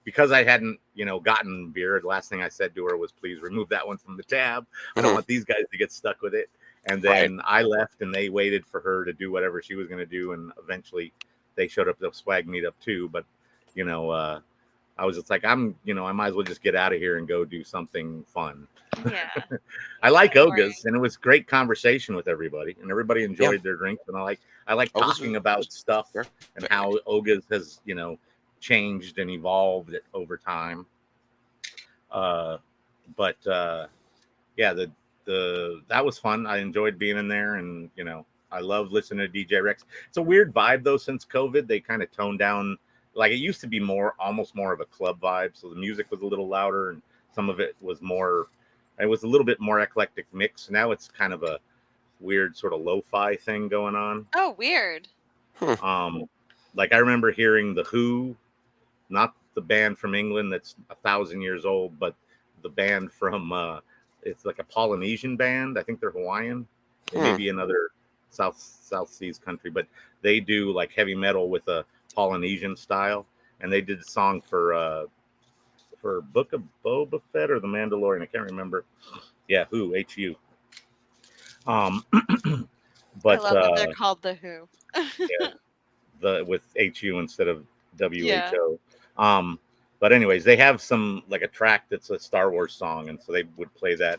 because I hadn't gotten beer, the last thing I said to her was, please remove that one from the tab. I don't want these guys to get stuck with it. And then I left, and they waited for her to do whatever she was going to do, and eventually they showed up at the swag meetup too. But I was just like, I might as well just get out of here and go do something fun. Yeah. I like Boring. Oga's, and it was great conversation with everybody, and everybody enjoyed their drinks. And I like Oga's talking about stuff Sure. and how Oga's has changed and evolved over time. But yeah, that was fun. I enjoyed being in there, and I love listening to DJ Rex. It's a weird vibe though. Since COVID, they kind of toned down. Like, it used to be almost more of a club vibe. So the music was a little louder, and some of it was more. It was a little bit more eclectic mix. Now it's kind of a weird sort of lo-fi thing going on. Oh, weird. Like I remember hearing the Who, not the band from England that's 1,000 years old, but the band from it's like a Polynesian band. I think they're Hawaiian. They may be another South Seas country, but they do like heavy metal with a Polynesian style, and they did a song for Book of Boba Fett or The Mandalorian. I can't remember. Yeah, Who, H-U. But I love that they're called the Who. yeah, with H-U instead of W-H-O. Yeah. But anyways, they have a track that's a Star Wars song, and so they would play that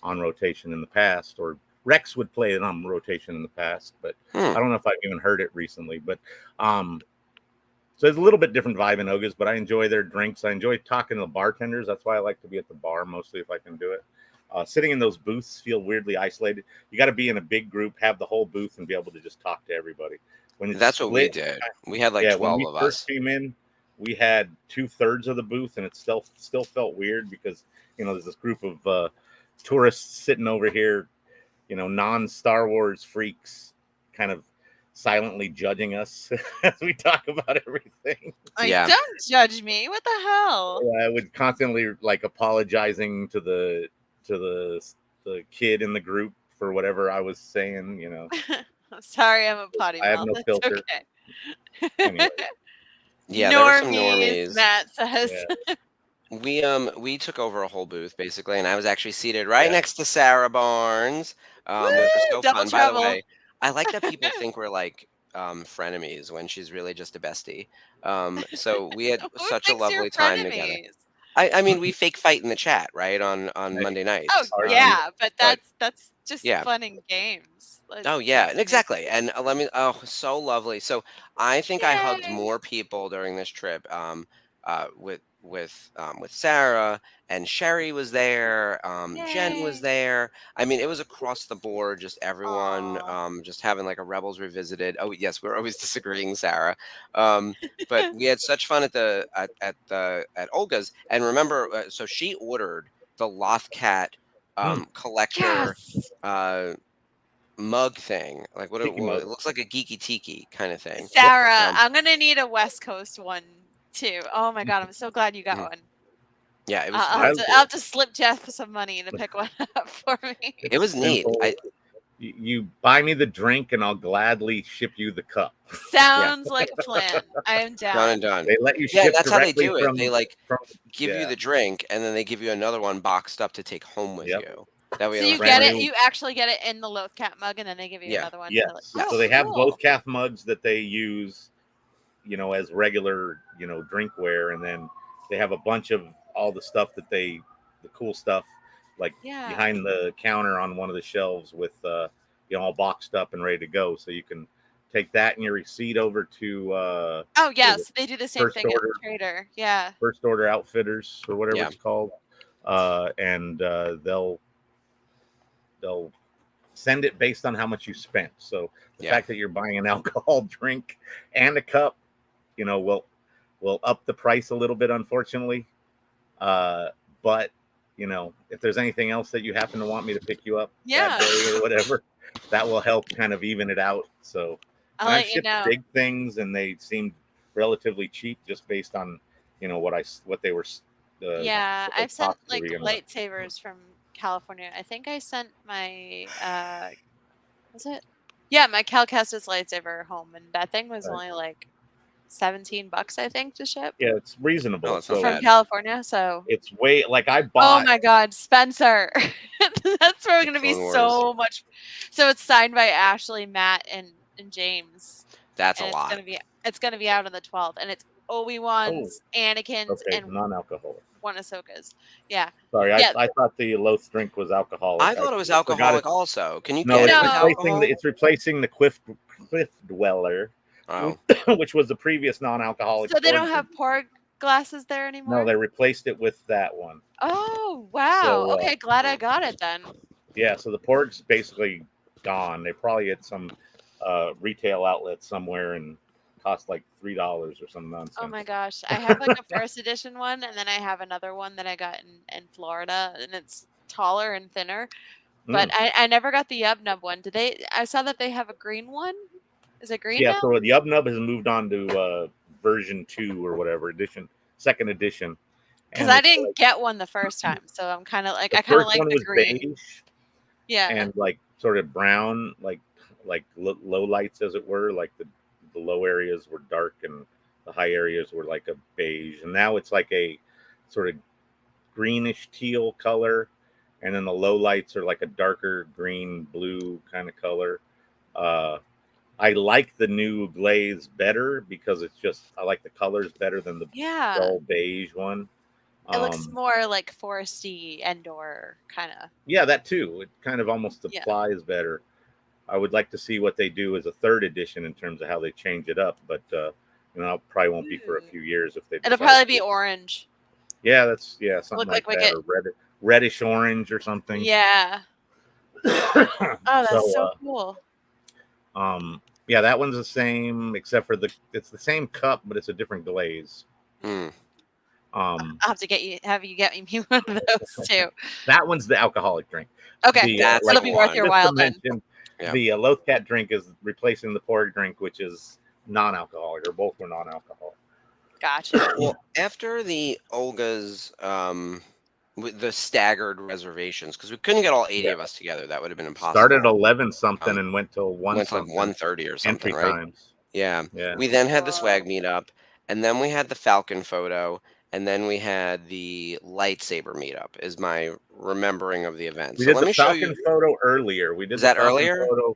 on rotation in the past, or Rex would play it on rotation in the past, but I don't know if I've even heard it recently. But so it's a little bit different vibe in Oga's, but I enjoy their drinks. I enjoy talking to the bartenders. That's why I like to be at the bar mostly if I can do it. Sitting in those booths feel weirdly isolated. You got to be in a big group, have the whole booth, and be able to just talk to everybody. That's what we did. We had 12 when we of first us. came in, we had 2/3 of the booth, and it still felt weird because there's this group of tourists sitting over here, non-Star Wars freaks, kind of silently judging us as we talk about everything. Don't judge me. What the hell? I would constantly apologizing to the kid in the group for whatever I was saying. I'm sorry, I'm a potty mouth. I have no filter. Okay. Anyway. Yeah, there were some Normies, normies. Matt says. Yeah. We took over a whole booth basically, and I was actually seated right next to Sarah Barnes, which was so Double fun. trouble. By the way, I like that people think we're frenemies when she's really just a bestie. So we had Who such a thinks you're lovely time together. frenemies? I mean, we fake fight in the chat, right, on Monday nights. Oh yeah, but that's just fun and games. Oh yeah, exactly. And so lovely. So I think I hugged more people during this trip with Sarah, and Sherry was there, Jen was there. I mean, it was across the board, just everyone just having a Rebels Revisited. Oh yes, we're always disagreeing, Sarah. But we had such fun at Olga's. And remember, so she ordered the Lothcat collector mug thing, it looks like a geeky tiki kind of thing. Sarah, I'm gonna need a West Coast one too. Oh my god, I'm so glad you got one. Yeah, it was. I'll have to slip Jeff some money to pick one up for me. It was neat. You buy me the drink, and I'll gladly ship you the cup. Sounds like a plan. I am down. Done and done. They let you ship that's how they directly do it. from, they give you the drink, and then they give you another one boxed up to take home with you. That way so you get it. You actually get it in the Lothcat mug, and then they give you another one. Yes. So they have Lothcat mugs that they use, as regular, drinkware, and then they have a bunch of all the stuff the cool stuff. like Yeah. behind the counter on one of the shelves with all boxed up and ready to go. So you can take that and your receipt over to Oh yes, they do the same First thing at Order. the Trader. Yeah. First Order Outfitters or whatever Yeah. it's called, and they'll send it based on how much you spent. So the Yeah. fact that you're buying an alcohol drink and a cup, will up the price a little bit, unfortunately. But if there's anything else that you happen to want me to pick you up Yeah. that day or whatever, that will help kind of even it out. So I'll I've let you shipped know. big things and they seemed relatively cheap just based on what they were. Yeah, what they I've sent possibly like gonna- lightsabers from California. I think I sent my was it? Yeah, my Cal Kestis lightsaber home, and that thing was Right. only like $17, I think, to ship Yeah, it's reasonable. Oh, it's not so from bad. California. So it's way like I oh bought. my God, Spencer, that's probably gonna be Clone Wars. so much. So it's signed by Ashley, Matt, and James. That's And a lot. it's gonna be out on the 12th, and it's Obi-Wan's, Anakin's, Okay, and non-alcoholic. one Ahsoka's. Yeah. Sorry, Yeah. I thought the Loth drink was alcoholic. I thought it was forgot alcoholic it- also. Can you No, get it's it with No. alcohol? it's replacing the Cliff Dweller, Oh, which was the previous non-alcoholic. So they don't porg have drink. porg glasses there anymore? No, they replaced it with that one. Oh wow. So, Okay, glad I got it then. Yeah, so the porg's basically gone. They probably at some retail outlet somewhere and cost like $3 or some nonsense. Oh my gosh. I have like a first edition one, and then I have another one that I got in Florida, and it's taller and thinner. But I never got the Yub Nub one. I saw that they have a green one. Is it green Yeah, now? so the Yub Nub has moved on to version 2 or whatever second edition. Because And I it's didn't like- get one the first time, so I'm kind of like the I kind of first like one the was green. beige Yeah. and like sort of brown, like low lights, as it were. Like the low areas were dark and the high areas were like a beige. And now it's like a sort of greenish teal color, and then the low lights are like a darker green blue kind of color. I like the new glaze better because I like the colors better than the Yeah. dull beige one. It looks more like foresty Endor kind of. Yeah, that too. It kind of almost Yeah. applies better. I would like to see what they do as a third edition in terms of how they change it up, but it probably won't be for a few years if they. It'll decide probably to. be orange. Yeah, something Look like like that, or reddish orange or something. Yeah. Oh, that's so cool. Yeah, that one's the same, except for it's the same cup, but it's a different glaze. mm. I'll have to have you get me one of those too. That one's the alcoholic drink. Okay, that's it'll be worth your just while to then. mention, Yeah. the Loth Cat drink is replacing the porg drink, which is non-alcoholic, or both were non-alcoholic. Gotcha. Well, after the Olga's, with the staggered reservations, because we couldn't get all 80 of us together, that would have been impossible. Started 11 something and went till 1 went to like something. 1:30 or something, Entry right? times. Yeah. Yeah. We then had the Whoa. swag meetup, and then we had the Falcon photo, and then we had the lightsaber meetup. Is my remembering of the event. We So did let the me show Falcon you. photo earlier. We did Was the that Falcon earlier? photo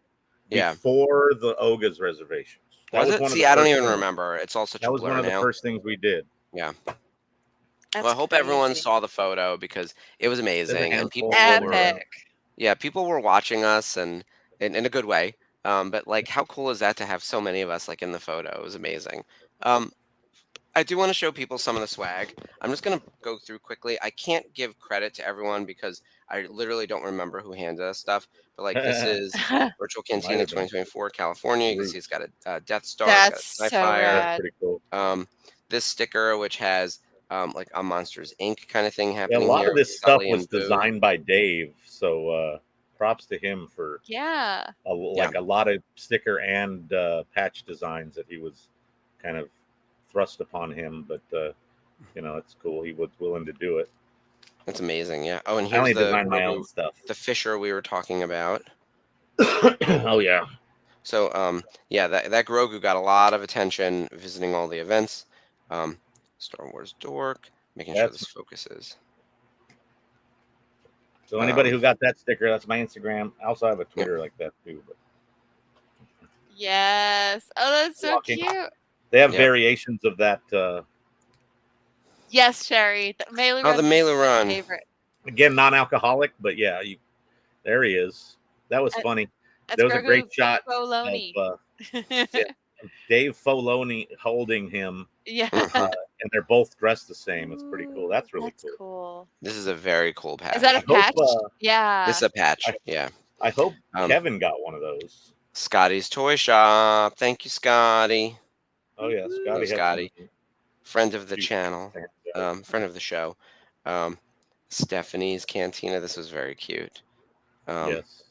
Yeah. before the Oga's reservations. That Was was it? one of See, the I don't first even things. remember. It's all such That a was blur one of the now. first things we did. Yeah. That's Well, I hope everyone crazy. saw the photo because it was amazing, and people handful were, Epic. yeah, people were watching us, and in a good way. But like, how cool is that to have so many of us like in the photo? It was amazing. I do want to show people some of the swag. I'm just going to go through quickly. I can't give credit to everyone because I literally don't remember who handed us stuff. But like, this is Virtual Cantina have been. 2024 California. You can see it's got a Death Star. That's It's got a so Skyfire. rad. That's pretty cool. This sticker, which has like a Monsters Inc. kind of thing Yeah, a happening lot here. of this with stuff Sully was and Boo. designed by Dave, so props to him for Yeah. a lot of sticker and patch designs that he was kind of thrust upon him. But it's cool. He was willing to do it. That's amazing. Yeah. Oh, and I only here's design my own stuff. the Fisher we were talking about. Oh yeah. So yeah, that Grogu got a lot of attention visiting all the events. Star Wars Dork, making sure this focuses. So anybody who got that sticker, that's my Instagram. I also have a Twitter like that too. But Yes. Oh, that's so Walking. cute. they have Yep. variations of that. Yes, Sherry. The Mailu Oh, Run the is Mailu my Run. favorite. Again, non-alcoholic, but yeah, there he is. That was funny. That's There was a great Grogu shot of Bologna. Dave Filoni holding him, Yeah. and they're both dressed the same. It's pretty cool. That's really That's cool. This is a very cool patch. Is that a I hope, patch? Yeah. This is a patch. I- Yeah. I hope Um, Kevin got one of those. Scotty's Toy Shop. Thank you, Scotty. Oh yeah, Scotty Hello, had Scotty. some. Friend of the Dude, channel. Friend of the show. Stephanie's Cantina. This was very cute. Yes.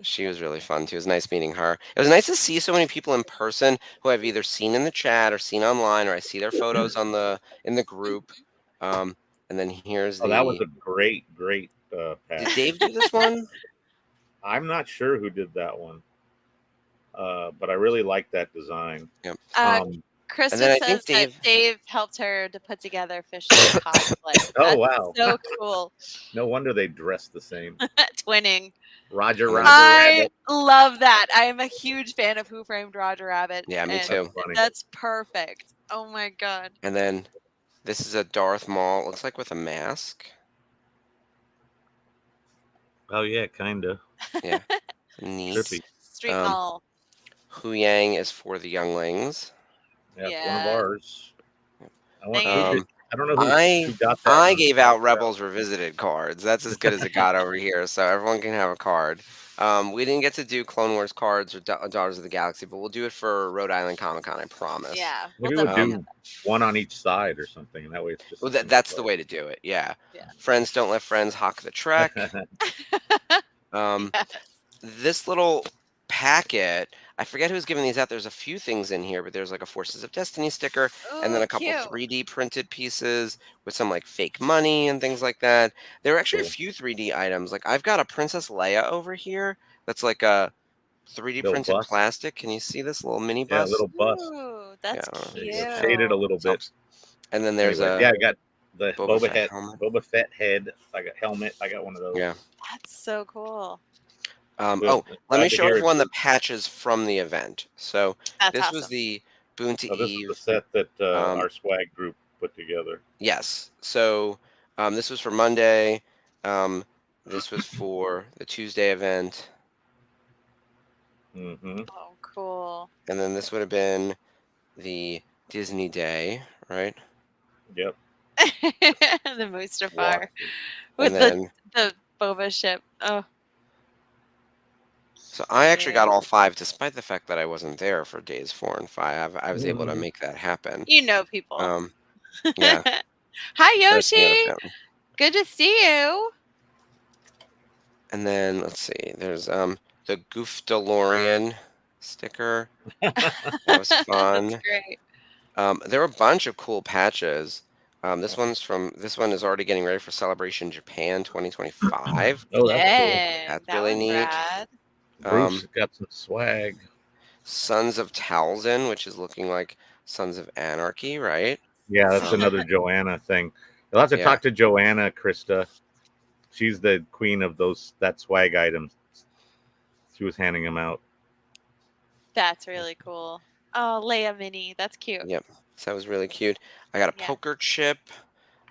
She was really fun too. It was nice meeting her. It was nice to see so many people in person who I've either seen in the chat or seen online, or I see their photos in the group. And then here's Oh, that was a great Did patch. Dave do this one? I'm not sure who did that one, but I really like that design. Yep. Krista And then I says think that Dave helped her to put together Fish's cosplay. Oh, That's wow. so cool. No wonder they dress the same. Twinning. Roger I Rabbit. love that. I am a huge fan of Who Framed Roger Rabbit. Yeah, me and too. Funny. That's perfect. Oh my god. And then this is a Darth Maul. It looks like with a mask. Oh yeah, kinda. Yeah. Neat. Trippy. Street Um, Mall. Hu Yang is for the younglings. That's one of Yeah. ours. Thank you. I don't know who got that. I one. gave out Rebels Revisited cards. That's as good as it got over here, so everyone can have a card. We didn't get to do Clone Wars cards or Daughters of the Galaxy, but we'll do it for Rhode Island Comic Con, I promise. Yeah. Maybe we'll we'll definitely do one on each side or something, and that way it's just. Well, that's the way to do it. Yeah. Friends don't let friends hawk the trek. This little packet, I forget who's giving these out. There's a few things in here, but there's like a Forces of Destiny sticker, and then a couple 3D printed pieces with some like fake money and things like that. There are actually a few 3D items. Like I've got a Princess Leia over here that's like a 3D Little printed bust. plastic. Can you see this little mini Yeah, bust? little bust. Ooh, that's cute. It's shaded a little bit. And then there's Anyway, I got the Boba Fett head. I got helmet. I got one of those. Yeah. That's so cool. Let me show everyone the patches from the event. So this was the Boonta This Eve. is the set that our swag group put together. Yes. So this was for Monday. This was for the Tuesday event. Mm-hmm. Oh, cool. And then this would have been the Disney Day, right? Yep. The Mustafar with the Boba ship. Oh. So I actually got all 5, despite the fact that I wasn't there for days 4 and 5. I was able to make that happen. You know people. Yeah. Hi, Yoshi. Good to see you. And then let's see. There's the Goof DeLorean sticker. That was fun. That's great. There were a bunch of cool patches. This one is already getting ready for Celebration Japan 2025. Oh, that's cool. That's really neat. Rad. Bruce got some swag. Sons of Talzin, which is looking like Sons of Anarchy, right? Yeah, that's another Joanna thing. You'll have to talk to Joanna, Krista. She's the queen of that swag items. She was handing them out. That's really cool. Oh, Leia Mini. That's cute. Yep. So that was really cute. I got a poker chip.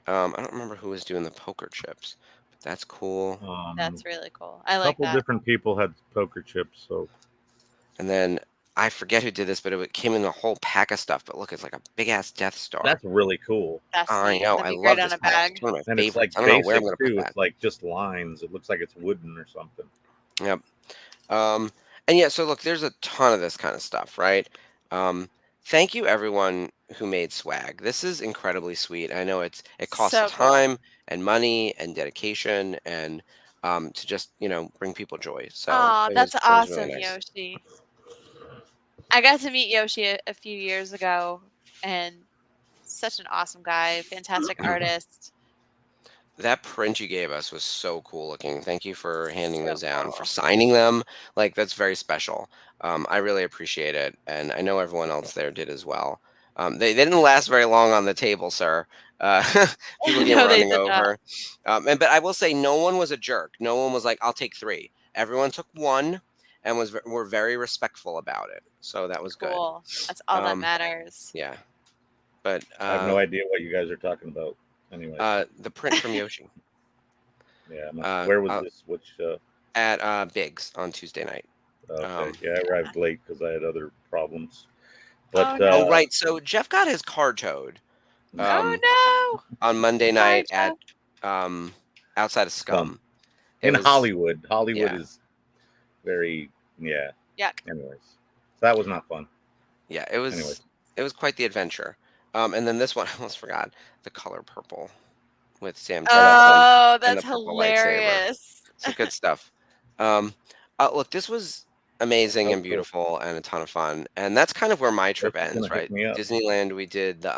I don't remember who was doing the poker chips, but that's cool. That's really cool. I like that. A couple different people had poker chips. So. And then I forget who did this, but it came in a whole pack of stuff. But look, it's like a big ass Death Star. That's really cool. I know. I love this pack. It's one of my and favorites. It's like I don't know where I'm basic gonna too. put that. It's like just lines. It looks like it's wooden or something. Yep. And yeah, so look, there's a ton of this kind of stuff, right? Thank you everyone who made swag. This is incredibly sweet. I know it costs time and money and dedication and to just, bring people joy. So that's awesome, really nice. Yoshi. I got to meet Yoshi a few years ago, and such an awesome guy, fantastic artist. That print you gave us was so cool looking. Thank you for handing those down, for signing them. Like, that's very special. I really appreciate it, and I know everyone else there did as well. They didn't last very long on the table, sir. People came running over. But I will say, no one was a jerk. No one was like, "I'll take 3." Everyone took 1, and were very respectful about it. So that was good. Cool. That's all that matters. Yeah. But I have no idea what you guys are talking about. Anyway, the print from Yoshi. Yeah. Where was this? Which? At Biggs on Tuesday night. Okay. Yeah, I arrived late because I had other problems. Oh, But no. Oh, right. So Jeff got his car towed Oh on Monday no! Sorry, night at Jeff. outside of Scum. in It was Hollywood, yeah. is very Yuck. Anyways, so that was not fun. Yeah, it was Anyways. it was quite the adventure. And then this one I almost forgot, the color purple with Sam Jackson Oh, and the that's purple lightsaber. hilarious. So good stuff. Look, this was amazing and Oh, cool. beautiful and a ton of fun. And that's kind of where my trip That's ends, gonna right? hit me up. Disneyland, we did the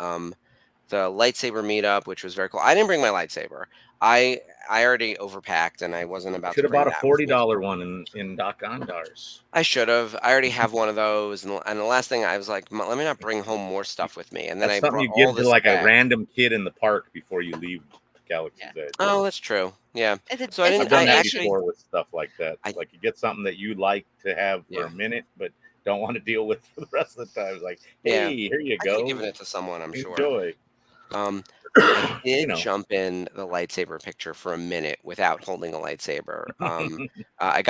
lightsaber meetup, which was very cool. I didn't bring my lightsaber. I already overpacked and I wasn't about Should to have bring bought a that with me. $40 one in Doc Ondar's. I should have. I already have one of those, and the last thing I was like, let me not bring home more stuff with me. And then That's I something brought you all give to this like a back. random kid in the park before you leave Galaxy's Edge. Oh, that's true. Yeah. So I I've didn't. done I that actually. before with stuff like that. Like you get something that you like to have for Yeah. a minute, but don't want to deal with for the rest of the time. It's like, Yeah. hey, here you I could have go. given it to someone, I'm sure. Enjoy. I did You know. jump in the lightsaber picture for a minute without holding a lightsaber. I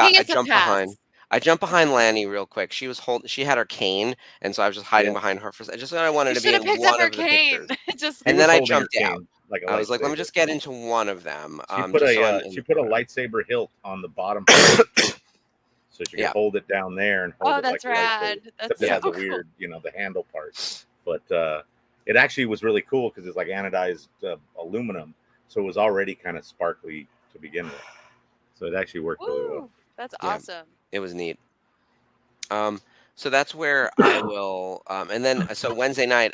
jumped behind Lanny real quick. She had her cane, and so I was just hiding behind her for a second. Just I wanted You to be should in have picked one up her of the cane. pictures. And then I jumped out. Like I was like, let me just get into one of them. She put she put a lightsaber hilt on the bottom part, so she could Yeah. hold it down there and hold it that's like a lightsaber. rad. That's Except it has so a weird, cool. the handle part. But it actually was really cool because it's like anodized aluminum, so it was already kind of sparkly to begin with. So it actually worked really well. Woo, that's Yeah. awesome. It was neat. So that's where I will. And then so Wednesday night,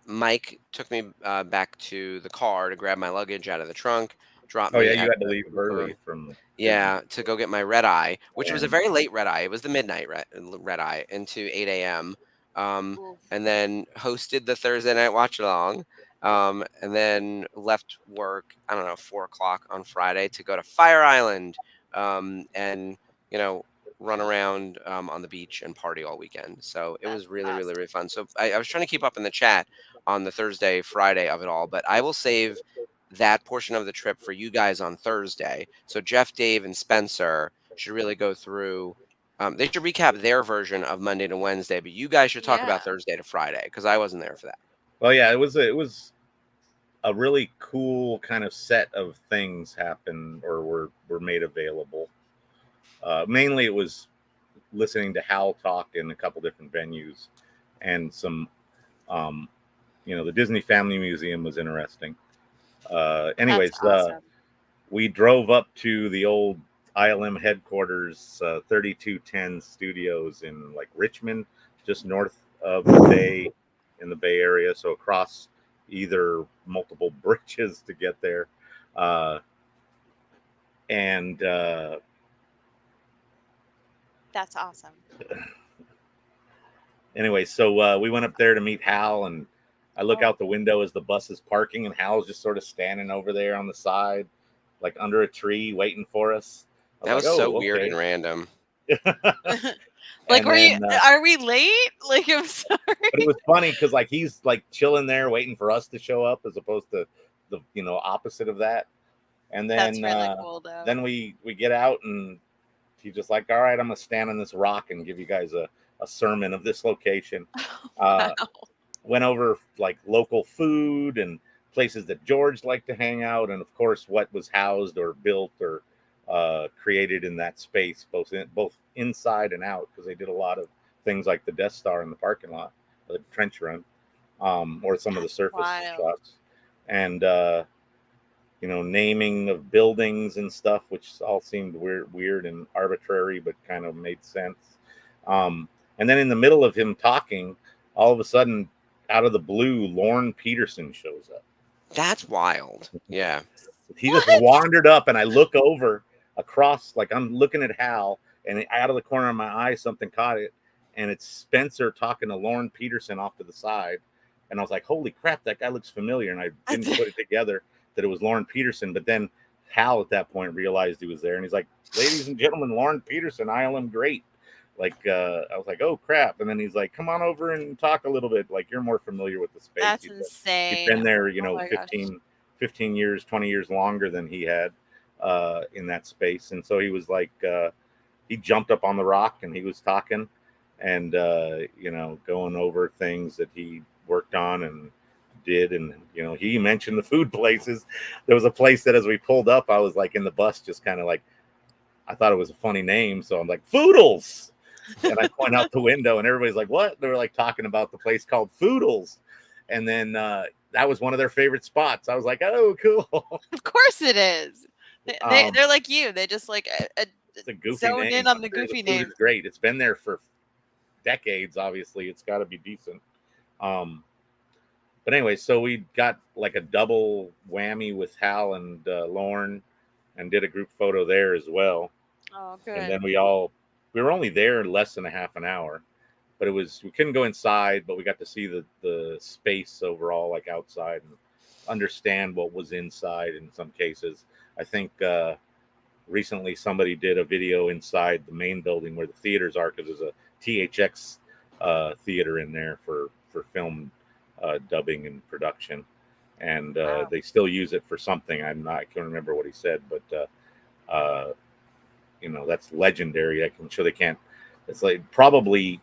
Mike took me back to the car to grab my luggage out of the trunk, dropped Oh me yeah, you at had to the leave Uber. early from. Yeah, to go get my red eye, which was a And- very late red eye. It was the midnight red eye into 8 a.m. Oof. And then hosted the Thursday night watch along. And then left work, I don't know, 4 o'clock on Friday to go to Fire Island and, run around on the beach and party all weekend. So it was really, really, really fun. So I was trying to keep up in the chat on the Thursday, Friday of it all, but I will save that portion of the trip for you guys on Thursday. So Jeff, Dave, and Spencer should really go through. They should recap their version of Monday to Wednesday, but you guys should talk about Thursday to Friday because I wasn't there for that. Well, yeah, it was a really cool kind of set of things happen or were made available. Mainly, it was listening to Hal talk in a couple different venues, and some, the Disney Family Museum was interesting. Anyways, awesome. we drove up to the old ILM headquarters, 3210 Studios in like Richmond, just north of the Bay, in the Bay Area. So across either multiple bridges to get there. That's awesome. Anyway, so we went up there to meet Hal, and I look out the window as the bus is parking, and Hal's just sort of standing over there on the side, like under a tree, waiting for us. That was so weird and random. Like, are we late? Like, I'm sorry. But it was funny because like he's like chilling there waiting for us to show up as opposed to the opposite of that. And then that's really cool, though. Then we get out and he's just like, all right, I'm gonna stand on this rock and give you guys a sermon of this location. Wow. Went over like local food and places that George liked to hang out, and of course what was housed or built or created in that space, both inside and out, because they did a lot of things like the Death Star in the parking lot, the trench run, or some of the surface shots, and naming of buildings and stuff, which all seemed weird and arbitrary, but kind of made sense. And then in the middle of him talking, all of a sudden, out of the blue, Lorne Peterson shows up. That's wild. Yeah. He just wandered up, and I look over across, like I'm looking at Hal, and out of the corner of my eye, something caught it, and it's Spencer talking to Lorne Peterson off to the side. And I was like, holy crap, that guy looks familiar. And I didn't put it together that it was Lorne Peterson. But then Hal at that point realized he was there, and he's like, ladies and gentlemen, Lorne Peterson, ILM great. Like, I was like, oh crap. And then he's like, come on over and talk a little bit. Like, you're more familiar with the space. That's insane. You've been there, 15 years, 20 years longer than he had in that space. And so he was like, he jumped up on the rock and he was talking and, you know, going over things that he worked on and did. And, you know, he mentioned the food places. There was a place that as we pulled up, I was like in the bus, just kind of like, I thought it was a funny name. So I'm like, Foodles. And I point out the window and everybody's like, what? They were like talking about the place called Foodles. And then that was one of their favorite spots. I was like, oh, cool. Of course it is. They're like you. They just like it's a goofy zone name. in on I'm the sure goofy the food name. is great. It's been there for decades. Obviously, it's got to be decent. But anyway, so we got like a double whammy with Hal and Lauren, and did a group photo there as well. Oh, good. And then we were only there less than a half an hour, but we couldn't go inside, but we got to see the space overall, like outside, and understand what was inside in some cases. I think recently somebody did a video inside the main building where the theaters are, because there's a THX theater in there for film dubbing and production, and Wow. they still use it for something. I can't remember what he said, but you know, that's legendary. I'm sure they can't. It's like probably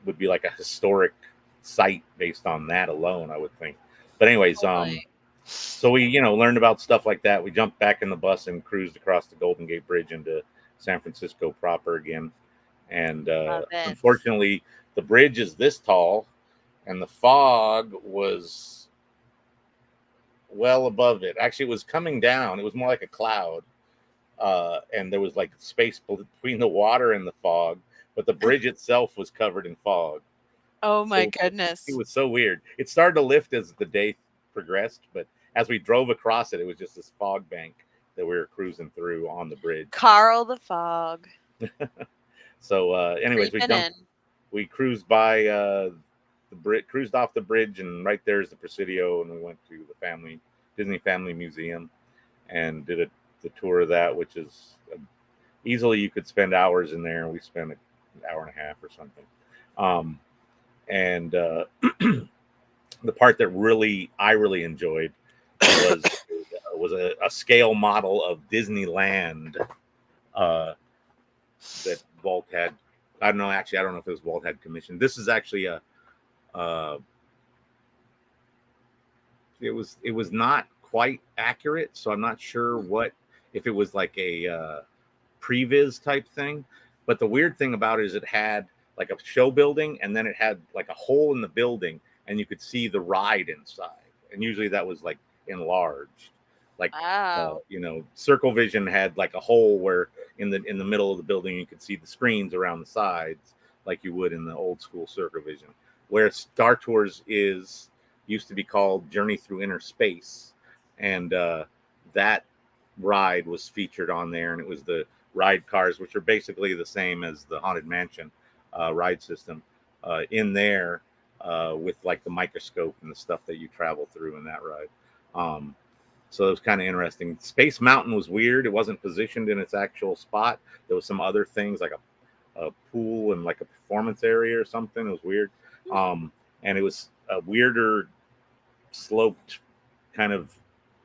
would be like a historic site based on that alone, I would think. But anyways, Totally. so we, you know, learned about stuff like that. We jumped back in the bus and cruised across the Golden Gate Bridge into San Francisco proper again. And Love it. unfortunately, the bridge is this tall, and the fog was well above it. Actually, it was coming down. It was more like a cloud. And there was like space between the water and the fog, but the bridge itself was covered in fog. Oh my So goodness. it was so weird. It started to lift as the day progressed, but as we drove across it, it was just this fog bank that we were cruising through on the bridge. Carl the Fog. So anyways, we cruised by cruised off the bridge, and right there's the Presidio, and we went to the Disney Family Museum and did the tour of that, which is easily you could spend hours in there, and we spent an hour and a half or something. And the part that I really enjoyed was a scale model of Disneyland that Walt had. I don't know if it was Walt had commissioned. This is actually it was not quite accurate, so I'm not sure if it was like a previs type thing. But the weird thing about it is it had like a show building, and then it had like a hole in the building, and you could see the ride inside. And usually that was like enlarged. Like Wow. you know, Circle Vision had like a hole where in the middle of the building you could see the screens around the sides, like you would in the old school Circle Vision. Where Star Tours used to be called Journey Through Inner Space, and that ride was featured on there, and it was the ride cars, which are basically the same as the Haunted Mansion ride system in there with like the microscope and the stuff that you travel through in that ride. So it was kind of interesting. Space Mountain was weird. It wasn't positioned in its actual spot. There was some other things like a pool and like a performance area or something. It was weird. And it was a weirder sloped kind of,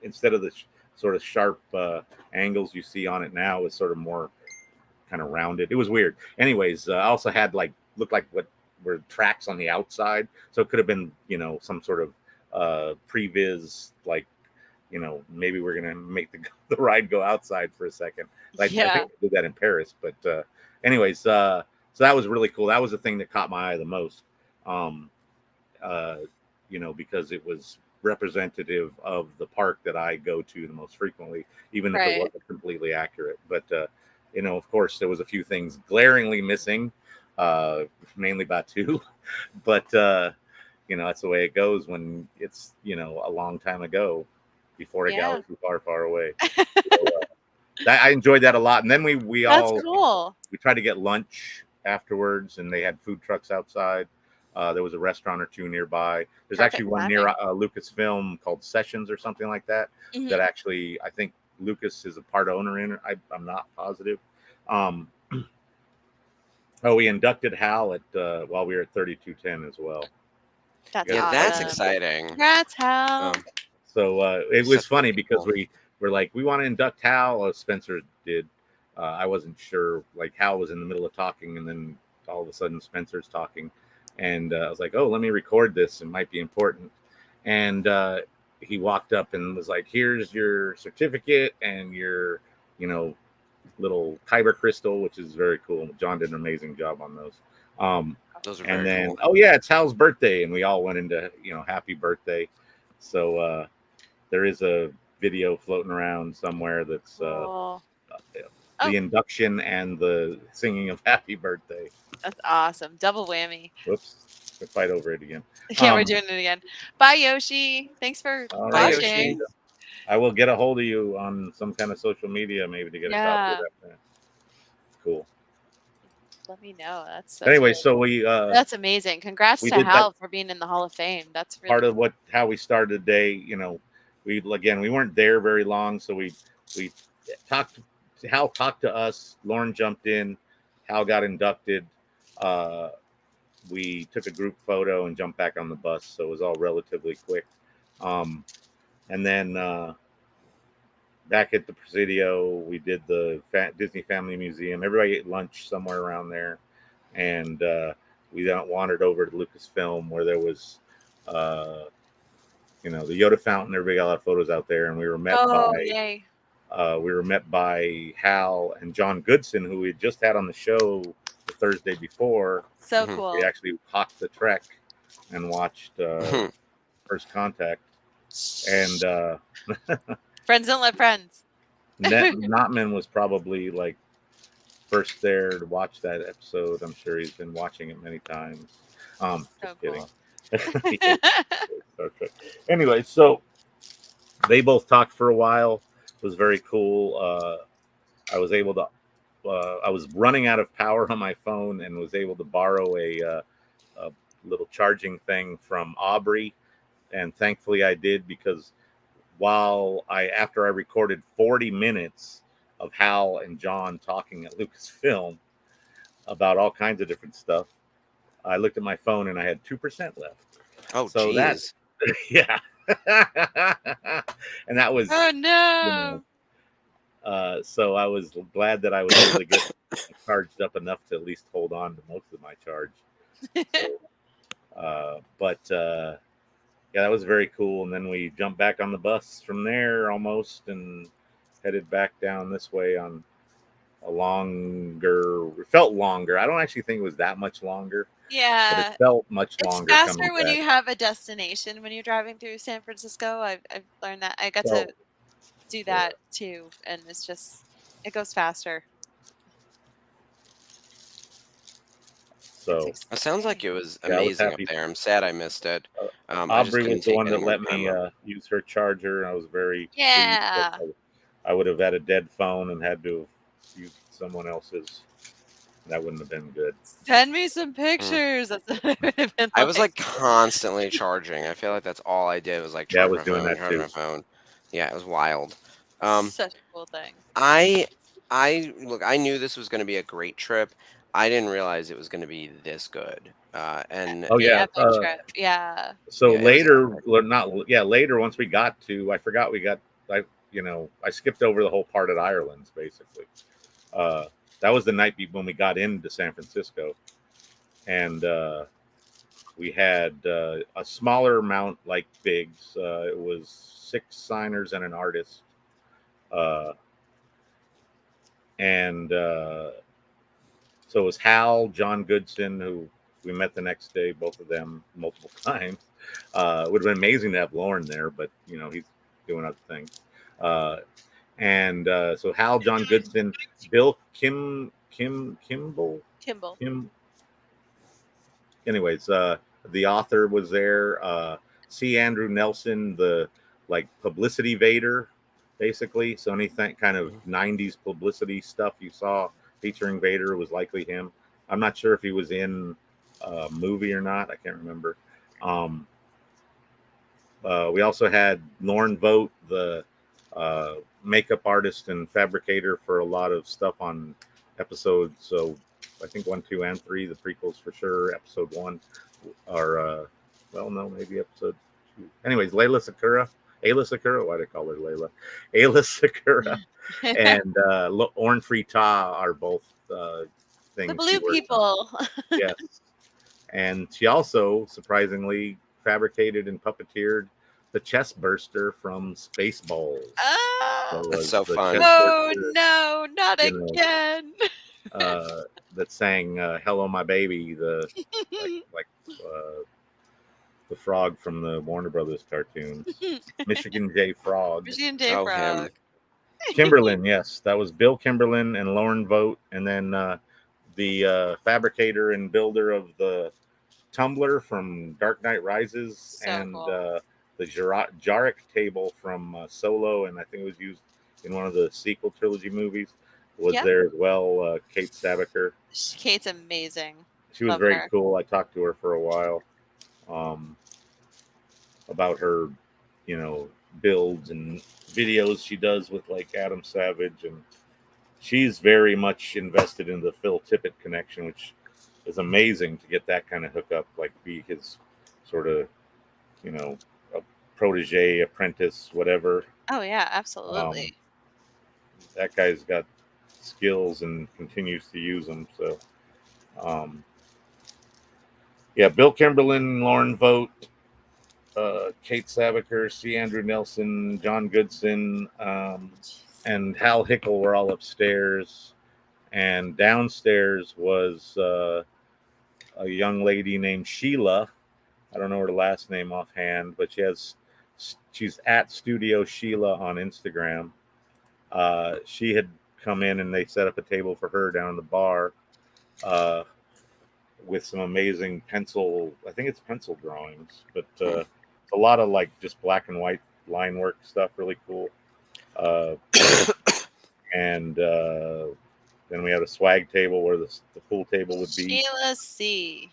instead of the sort of sharp angles you see on it now, it's sort of more kind of rounded. It was weird. Anyways, I also had looked like what were tracks on the outside. So it could have been, you know, some sort of previs, like, you know, maybe we're going to make the ride go outside for a second. Like, Yeah. I think we did that in Paris. But anyways, so that was really cool. That was the thing that caught my eye the most, you know, because it was representative of the park that I go to the most frequently, even if it wasn't completely accurate. But, you know, of course, there was a few things glaringly missing, mainly Batu. But, you know, that's the way it goes when it's, you know, a long time ago, before a galaxy far, far away. So, I enjoyed that a lot. And then we tried to get lunch afterwards, and they had food trucks outside. There was a restaurant or two nearby. There's actually one near Lucasfilm called Sessions or something like that. Mm-hmm. That actually, I think Lucas is a part owner in it. I'm not positive. We inducted Hal at while we were at 3210 as well. That's that's exciting. Congrats, Hal. So it was Such funny people. because we were like, we want to induct Hal. Spencer did. I wasn't sure. Like Hal was in the middle of talking, and then all of a sudden Spencer's talking, and I was like, oh, let me record this. It might be important. And he walked up and was like, here's your certificate and your, little kyber crystal, which is very cool. John did an amazing job on those. Those are And very then, cool. oh yeah, it's Hal's birthday, and we all went into, happy birthday. So there is a video floating around somewhere that's Cool. the induction and the singing of happy birthday. That's awesome. Double whammy. Whoops, we fight over it again. Yeah, we're doing it again. Bye, Yoshi. Thanks for All Bye, right, watching. Yoshi. I will get a hold of you on some kind of social media, maybe to get a copy of that. It's cool. Let me know. That's Anyway, really so we that's amazing. Congrats we to did that- Hal for being in the Hall of Fame. That's really part of how we started the day. We weren't there very long, so we talked. Hal talked to us. Lauren jumped in. Hal got inducted. We took a group photo and jumped back on the bus, so it was all relatively quick. And then back at the Presidio, we did the Disney Family Museum. Everybody ate lunch somewhere around there, and we then wandered over to Lucasfilm, where there was, the Yoda fountain. Everybody got a lot of photos out there, and we were met yay. by Hal and John Goodson, who we had just had on the show the Thursday before. So Mhm. cool. We actually hawked the Trek and watched First Contact. And Friends don't let friends. Notman was probably like first there to watch that episode. I'm sure he's been watching it many times. So Just cool. kidding. Okay. Anyway, so they both talked for a while. It was very cool. I was able to. I was running out of power on my phone and was able to borrow a little charging thing from Aubrey, and thankfully I did, because after I recorded 40 minutes of Hal and John talking at Lucasfilm about all kinds of different stuff, I looked at my phone and I had 2% left. Oh, So geez. yeah. And that was, Oh no. so I was glad that I was able to get charged up enough to at least hold on to most of my charge. So, yeah, that was very cool. And then we jumped back on the bus from there almost and headed back down this way on it felt longer. I don't actually think it was that much longer, but Yeah. it felt much It's longer. faster when you have a destination when you're driving through San Francisco. I've learned that. I got to do that too, and it goes faster. So It sounds like it was Yeah, I was amazing up happy. there. I'm sad I missed it. I just Aubrey couldn't was the take one any that more let me camera. use her charger, and I was very Yeah. pleased. I would have had a dead phone and had to have used someone else's. That wouldn't have been good. Send me some pictures. That's what I would have been I was like constantly charging. I feel like that's all I did was like Yeah, I charge was my doing phone, that charge too. my phone. Yeah, it was wild. Such a cool thing. I look, I knew this was going to be a great trip. I didn't realize it was going to be this good. And Oh yeah. Epic trip. Yeah. So Yeah, it was later, later, once we got to, I forgot I skipped over the whole part at Ireland's basically. That was the night when we got into San Francisco, and we had a smaller amount like Biggs. It was 6 signers and an artist, and so it was Hal, John Goodson, who we met the next day, both of them multiple times. It would have been amazing to have Lauren there, but he's doing other things. So Hal, John Goodson, Bill Kimball. Anyways, the author was there. C. Andrew Nelson, the publicity Vader, basically. So anything kind of 90s publicity stuff you saw featuring Vader was likely him. I'm not sure if he was in a movie or not. I can't remember. We also had Lauren Vogt, the makeup artist and fabricator for a lot of stuff on episodes. So I think 1, 2, and 3, the prequels for sure. Episode 1, or maybe episode 2. Anyways, Layla Sakura Ayla Sakura. Why do I call her Layla? Ayla Sakura and Orin Free Ta are both The things she blue worked on. people. Yes. And she also, surprisingly, fabricated and puppeteered the chest burster from Spaceballs. That Oh, That's was so the fun. chest no, burster, no, not you know, again. that sang "Hello, My Baby," the like the frog from the Warner Brothers cartoons, Michigan J. Frog. Machine J Oh, Frog. him. Kimberlin, yes, that was Bill Kimberlin and Lauren Vogt, and then the fabricator and builder of the tumbler from Dark Knight Rises, So and cool. the Jarek table from Solo, and I think it was used in one of the sequel trilogy movies, was Yep. there as well. Kate Sabaker. Kate's amazing. She was Love very her. cool. I talked to her for a while about her, builds and videos she does with like Adam Savage, and she's very much invested in the Phil Tippett connection, which is amazing to get that kind of hookup, like be his sort of, a protege, apprentice, whatever. Oh yeah, Um, absolutely. that guy's got skills and continues to use them. So, yeah, Bill Kimberlin, Lauren Vogt, Kate Sabaker, C. Andrew Nelson, John Goodson, and Hal Hickel were all upstairs. And downstairs was a young lady named Sheila. I don't know her last name offhand, but she's at Studio Sheila on Instagram. She had come in and they set up a table for her down in the bar with some amazing I think it's pencil drawings, but a lot of like just black and white line work stuff, really cool. And then we had a swag table where the pool table would be. Sheila C.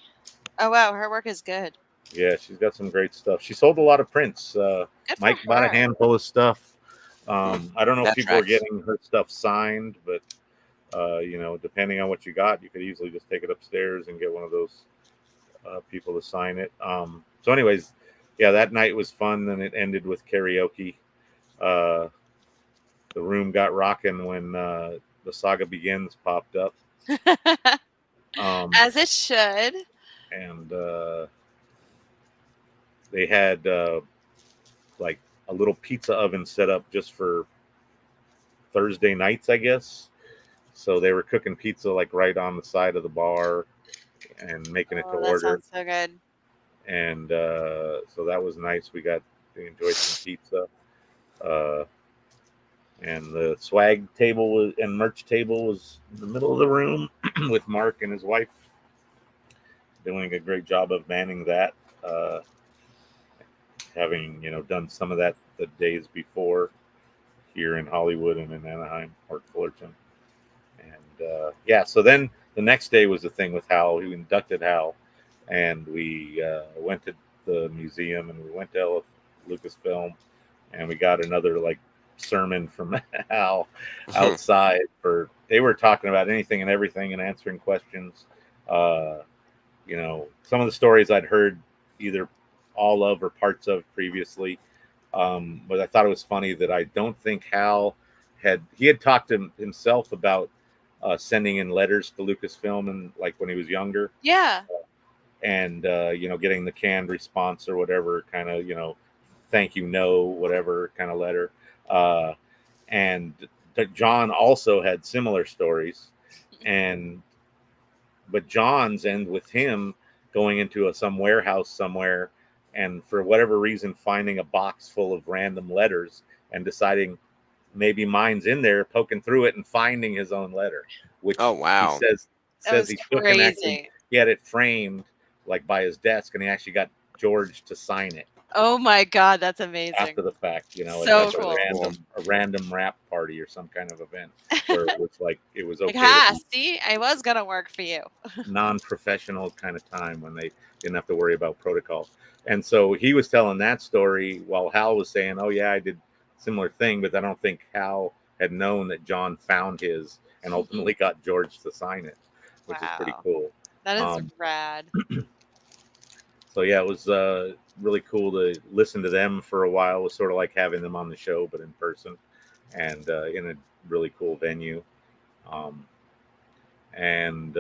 Oh wow, her work is good. Yeah, she's got some great stuff. She sold a lot of prints. Good Mike for bought a her. handful of stuff. I don't know if That people are tracks. getting her stuff signed, but depending on what you got, you could easily just take it upstairs and get one of those people to sign it. So, anyways, yeah, that night was fun. Then it ended with karaoke. The room got rocking when the Saga Begins popped up. As it should. And they had like a little pizza oven set up just for Thursday nights, I guess. So they were cooking pizza like right on the side of the bar and making it to Oh, that order. sounds so good. And so that was nice. We got to enjoy some pizza. And the swag table and merch table was in the middle of the room with Mark and his wife doing a great job of manning that. Having done some of that the days before here in Hollywood and in Anaheim, Port Fullerton. And so then the next day was the thing with Hal. We inducted Hal, and we went to the museum, and we went to Lucasfilm, and we got another like sermon from Hal outside. They were talking about anything and everything and answering questions. Some of the stories I'd heard either all of or parts of previously. But I thought it was funny that I don't think Hal had talked to himself about sending in letters to Lucasfilm and like when he was younger. Yeah. And getting the canned response or whatever kind of thank you whatever kind of letter. And John also had similar stories, but John's end with him going into some warehouse somewhere and for whatever reason finding a box full of random letters and deciding maybe mine's in there, poking through it and finding his own letter, which Oh, wow. he says he took and actually crazy. he had it framed like by his desk, and he actually got George to sign it Oh my god, that's amazing. after the fact, So at like cool. a random rap party or some kind of event where it was like it was okay Like, to be see, I was gonna work for you. non-professional kind of time when they didn't have to worry about protocol. And so he was telling that story while Hal was saying, oh yeah, I did similar thing, but I don't think Hal had known that John found his and ultimately got George to sign it, which is pretty cool. That is rad. So yeah, it was really cool to listen to them for a while. It was sort of like having them on the show, but in person and in a really cool venue. Um, and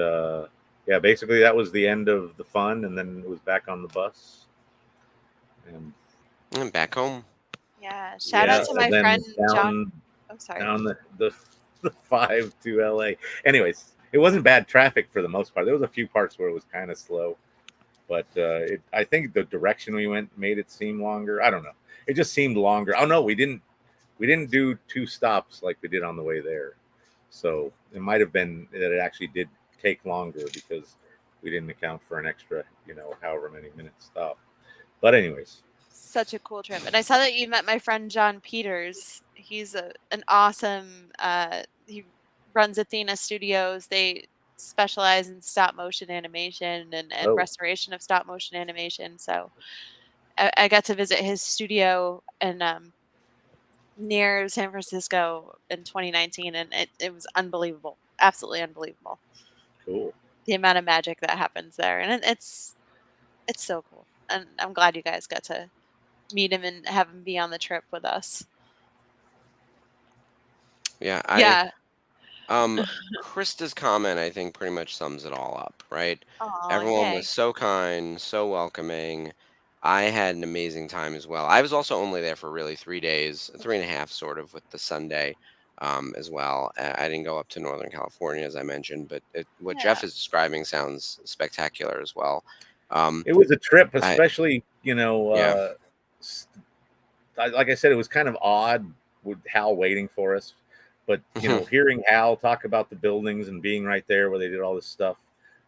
yeah, basically that was the end of the fun, and then it was back on the bus. And back home. Yeah. Shout out to my and then friend John. down Oh, sorry. down the 5 to LA. Anyways, it wasn't bad traffic for the most part. There was a few parts where it was kind of slow, but I think the direction we went made it seem longer. I don't know. It just seemed longer. Oh no, we didn't do 2 stops like we did on the way there. So it might have been that it actually did take longer because we didn't account for an extra, however many minutes stop. But anyways, Such a cool trip. And I saw that you met my friend John Peters. He's an awesome he runs Athena Studios. They specialize in stop motion animation and Oh. restoration of stop motion animation. So I got to visit his studio in near San Francisco in 2019, and it was unbelievable. Absolutely unbelievable. cool. The amount of magic that happens there. And it's so cool. And I'm glad you guys got to meet him and have him be on the trip with us. Yeah. Yeah. Krista's comment, I think, pretty much sums it all up, right? Aw, Everyone yay. was so kind, so welcoming. I had an amazing time as well. I was also only there for really 3 days, 3.5 sort of, with the Sunday as well. I didn't go up to Northern California, as I mentioned, but what Jeff Yeah. is describing sounds spectacular as well. It was a trip, I- especially, Yeah. like I said, it was kind of odd with Hal waiting for us. But, Mhm. hearing Hal talk about the buildings and being right there where they did all this stuff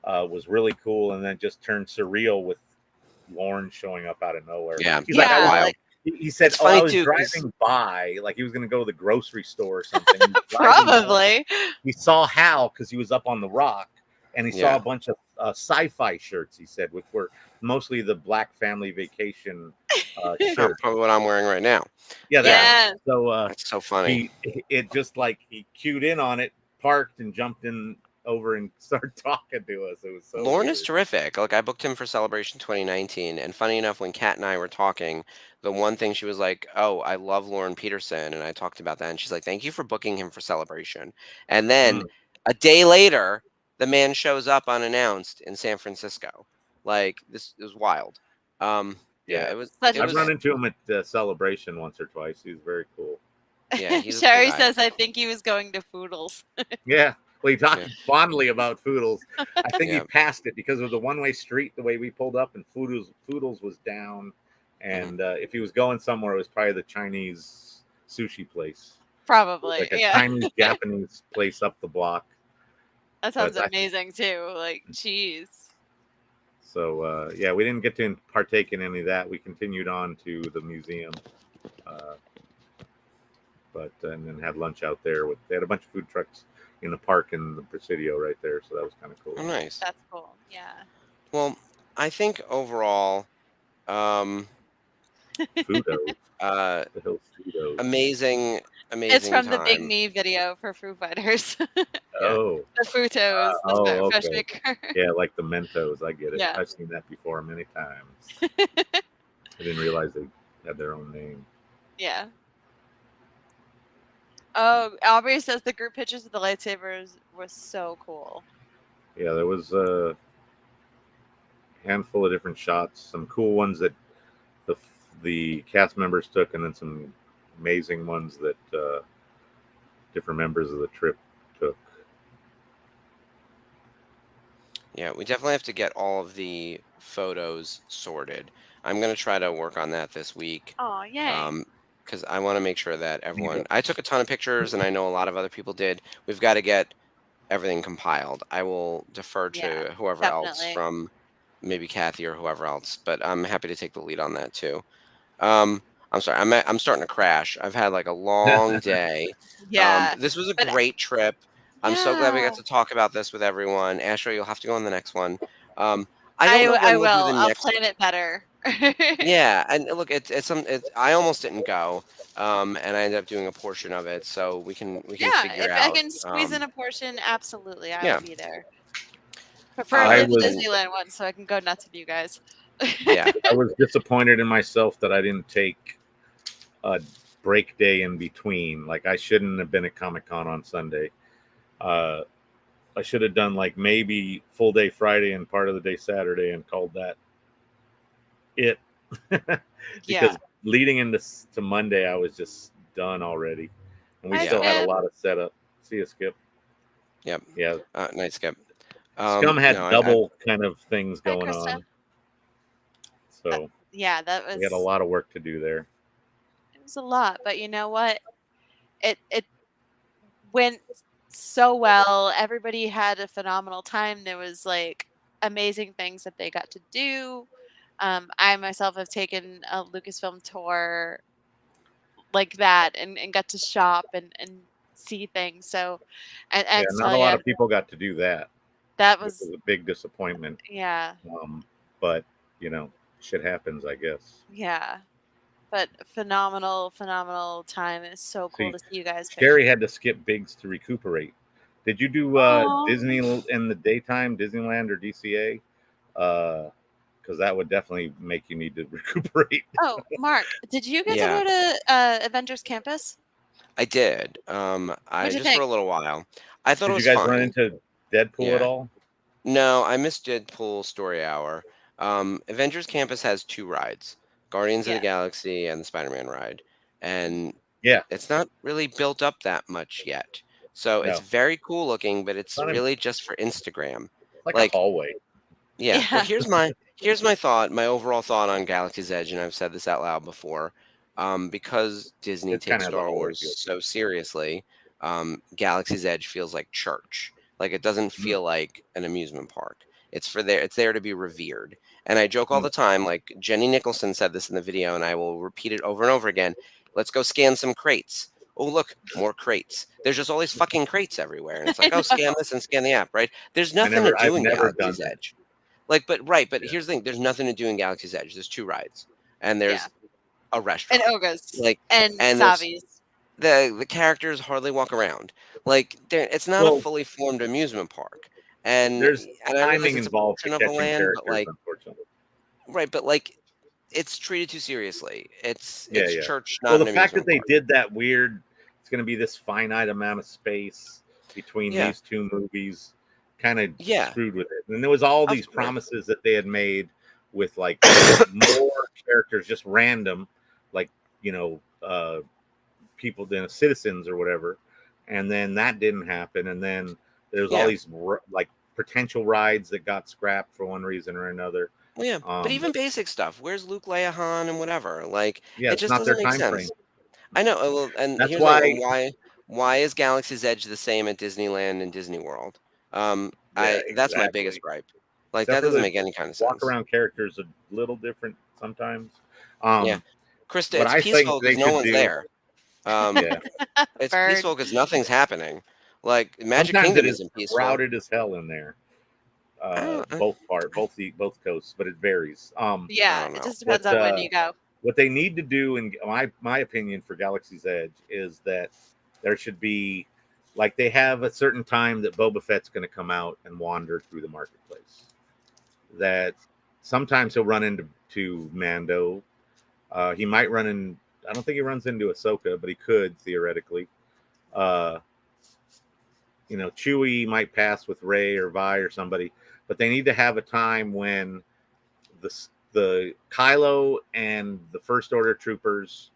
was really cool. And then just turned surreal with Lorne showing up out of nowhere. Yeah, He's that's like, Yeah, wild. like he said, It's "Oh, I funny was too, 'cause- driving by," like he was going to go to the grocery store or something. He was driving by. probably. He saw Hal because he was up on the rock, and he saw Yeah. a bunch of sci-fi shirts. He said, which were mostly the Black Family Vacation shirts. Probably what I'm wearing right now. Yeah, Yeah. so That's so funny. it just like he cued in on it, parked, and jumped in over and started talking to us. It was so Lorne is weird. terrific. Like, I booked him for Celebration 2019, and funny enough, when Kat and I were talking, the one thing she was like, "Oh, I love Lorne Peterson," and I talked about that, and she's like, "Thank you for booking him for Celebration." And then a day later, the man shows up unannounced in San Francisco. Like, this is wild. Yeah, it was. Such It a I've was. run into him at Celebration once or twice. He's very cool. Yeah, he's a cool Sherry guy. says, I think he was going to Foodles. Yeah. Well, he talked Yeah. fondly about Foodles. I think Yeah. he passed it because it was a one-way street the way we pulled up, and Foodles was down. And if he was going somewhere, it was probably the Chinese sushi place. Probably. Like a Yeah. Chinese Japanese place up the block. That sounds But I- amazing too. Like, jeez. So yeah, we didn't get to partake in any of that. We continued on to the museum, and then had lunch out there. They had a bunch of food trucks in the park in the Presidio right there, so that was kind of cool. Oh, nice. That's cool. Yeah. Well, I think overall, Fudos, uh, the Hill Fudos. amazing It's from time. the Big Me video for Foo Fighters. Oh, The Futos, the fresh okay. maker. Yeah, like the Mentos. I get it. Yeah. I've seen that before many times. I didn't realize they had their own name. Yeah. Oh, Aubrey says the group pictures of the lightsabers was so cool. Yeah, there was a handful of different shots, some cool ones that the cast members took, and then some amazing ones that different members of the trip took. Yeah, we definitely have to get all of the photos sorted. I'm going to try to work on that this week. Oh, yay. Because I want to make sure that everyone. I took a ton of pictures, and I know a lot of other people did. We've got to get everything compiled. I will defer to Yeah, whoever else definitely. from maybe Kathy or whoever else, but I'm happy to take the lead on that too. I'm sorry, I'm starting to crash. I've had like a long day. Yeah. This was a but- great trip. I'm so glad we Yeah. got to talk about this with everyone. Ashley, you'll have to go on the next one. I don't know when I we'll will. do the I'll next. plan it better. Yeah, and look, I almost didn't go, and I ended up doing a portion of it, so we can Yeah, figure if out. I can squeeze in a portion, absolutely, I yeah. will be there. Preferably I the was- Disneyland one, so I can go nuts with you guys. Yeah. I was disappointed in myself that I didn't take a break day in between. Like I shouldn't have been at Comic-Con on Sunday. I should have done like maybe full day Friday and part of the day Saturday and called that it. Yeah. Because leading into to Monday, I was just done already, and we Hi, still had a Skip. lot of setup. See you, Skip. Yep. Yeah, Nice, Skip. Scum had no, double kind of things Hi, going Krista. on, so Yeah, that we had a was lot of work to do there. it was a lot, but you know what? It went so well. Everybody had a phenomenal time. There was like amazing things that they got to do. I myself have taken a Lucasfilm tour like that and got to shop and see things. So, and I Yeah, have to not tell a lot you, of people got to do that, that which was was a big disappointment. yeah, But you know, shit happens, I guess. yeah. But phenomenal time. It's so cool See, to see you guys pick. Sherry had to skip Biggs to recuperate. Did you do Aw. Disney in the daytime, Disneyland or DCA? Because that would definitely make you need to recuperate. Oh, Mark, did you get to Yeah. go to Avengers Campus? I did. What'd you Just for think? a little while. I thought it Did you was guys run fine. into Deadpool at Yeah. all? No, I missed Deadpool Story Hour. Avengers Campus has 2 rides, Guardians of the Yeah. Galaxy and the Spider-Man ride, and Yeah, it's not really built up that much yet. So it's no, very cool looking, but it's not in, really just for Instagram. like a Like, hallway. yeah. Well, Yeah. here's my thought, my overall thought on Galaxy's Edge, and I've said this out loud before. Because Disney It kind takes of has a Star hallway Wars feel. so seriously, Galaxy's Edge feels like church. Like it doesn't Mm, feel like an amusement park. It's there to be revered. And I joke all mm. the time, like Jenny Nicholson said this in the video, and I will repeat it over and over again. Let's go scan some crates. Oh, look, more crates. There's just all these fucking crates everywhere. And it's like, oh, scan this and scan the app, right? There's nothing to I've do in never done Galaxy's that. Edge. Like, but Yeah. here's the thing: there's nothing to do in Galaxy's Edge. There's 2 rides, and Yeah. there's a And restaurant. Ogas. Like, And and there's Savi's. the characters hardly walk around. Like, it's not a Well, fully formed amusement park. And there's I realize timing it's a involved to portion of the catching land, but characters, like, unfortunately. right, but like, it's treated too seriously. It's Yeah, yeah. church, Well, not the an fact that amusement they park. did that weird, it's going to be this finite amount of space between Yeah, these 2 movies, kind of yeah, screwed with it. And there was all of these course. promises that they had made with like more characters, just random, like you know, people, then citizens or whatever. And then that didn't happen. And then there's all Yeah, these like potential rides that got scrapped for one reason or another. well, yeah. But even basic stuff. Where's Luke, Leia, Han, and whatever? Like, Yeah, it it's just not their doesn't make time frame. sense. I know. Well, and That's here's the thing. why. And why is Galaxy's Edge the same at Disneyland and Disney World? Yeah, That's my exactly. biggest gripe. Like, Except that for doesn't the make any kind of walk sense. around characters a little different sometimes. Yeah, Krista, What it's I think peaceful they because no should one's do, there. yeah. It's Bird. peaceful because nothing's happening. Like, Magic Sometimes Kingdom it is isn't peaceful. crowded as hell in there. I don't, I, Both coasts, but it varies. I Yeah, don't it know. just depends What on when you go. what they need to do, in my opinion, for Galaxy's Edge is that there should be, like, they have a certain time that Boba Fett's going to come out and wander through the marketplace. That sometimes he'll run into Mando. He might run in. I don't think he runs into Ahsoka, but he could theoretically. Chewie might pass with Rey or Vi or somebody, but they need to have a time when the Kylo and the First Order troopers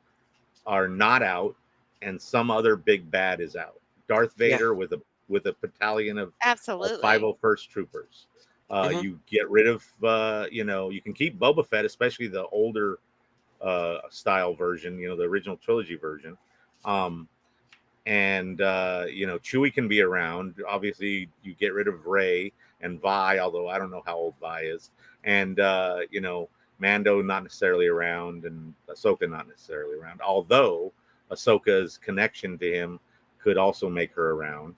are not out, and some other big bad is out. Darth Vader with a battalion of Absolutely. 501st troopers. Mhm. You get rid of, you can keep Boba Fett, especially the older style version, the original trilogy version. Chewie can be around. Obviously, you get rid of Rey and Vi, although I don't know how old Vi is. And, Mando not necessarily around, and Ahsoka not necessarily around, although Ahsoka's connection to him could also make her around.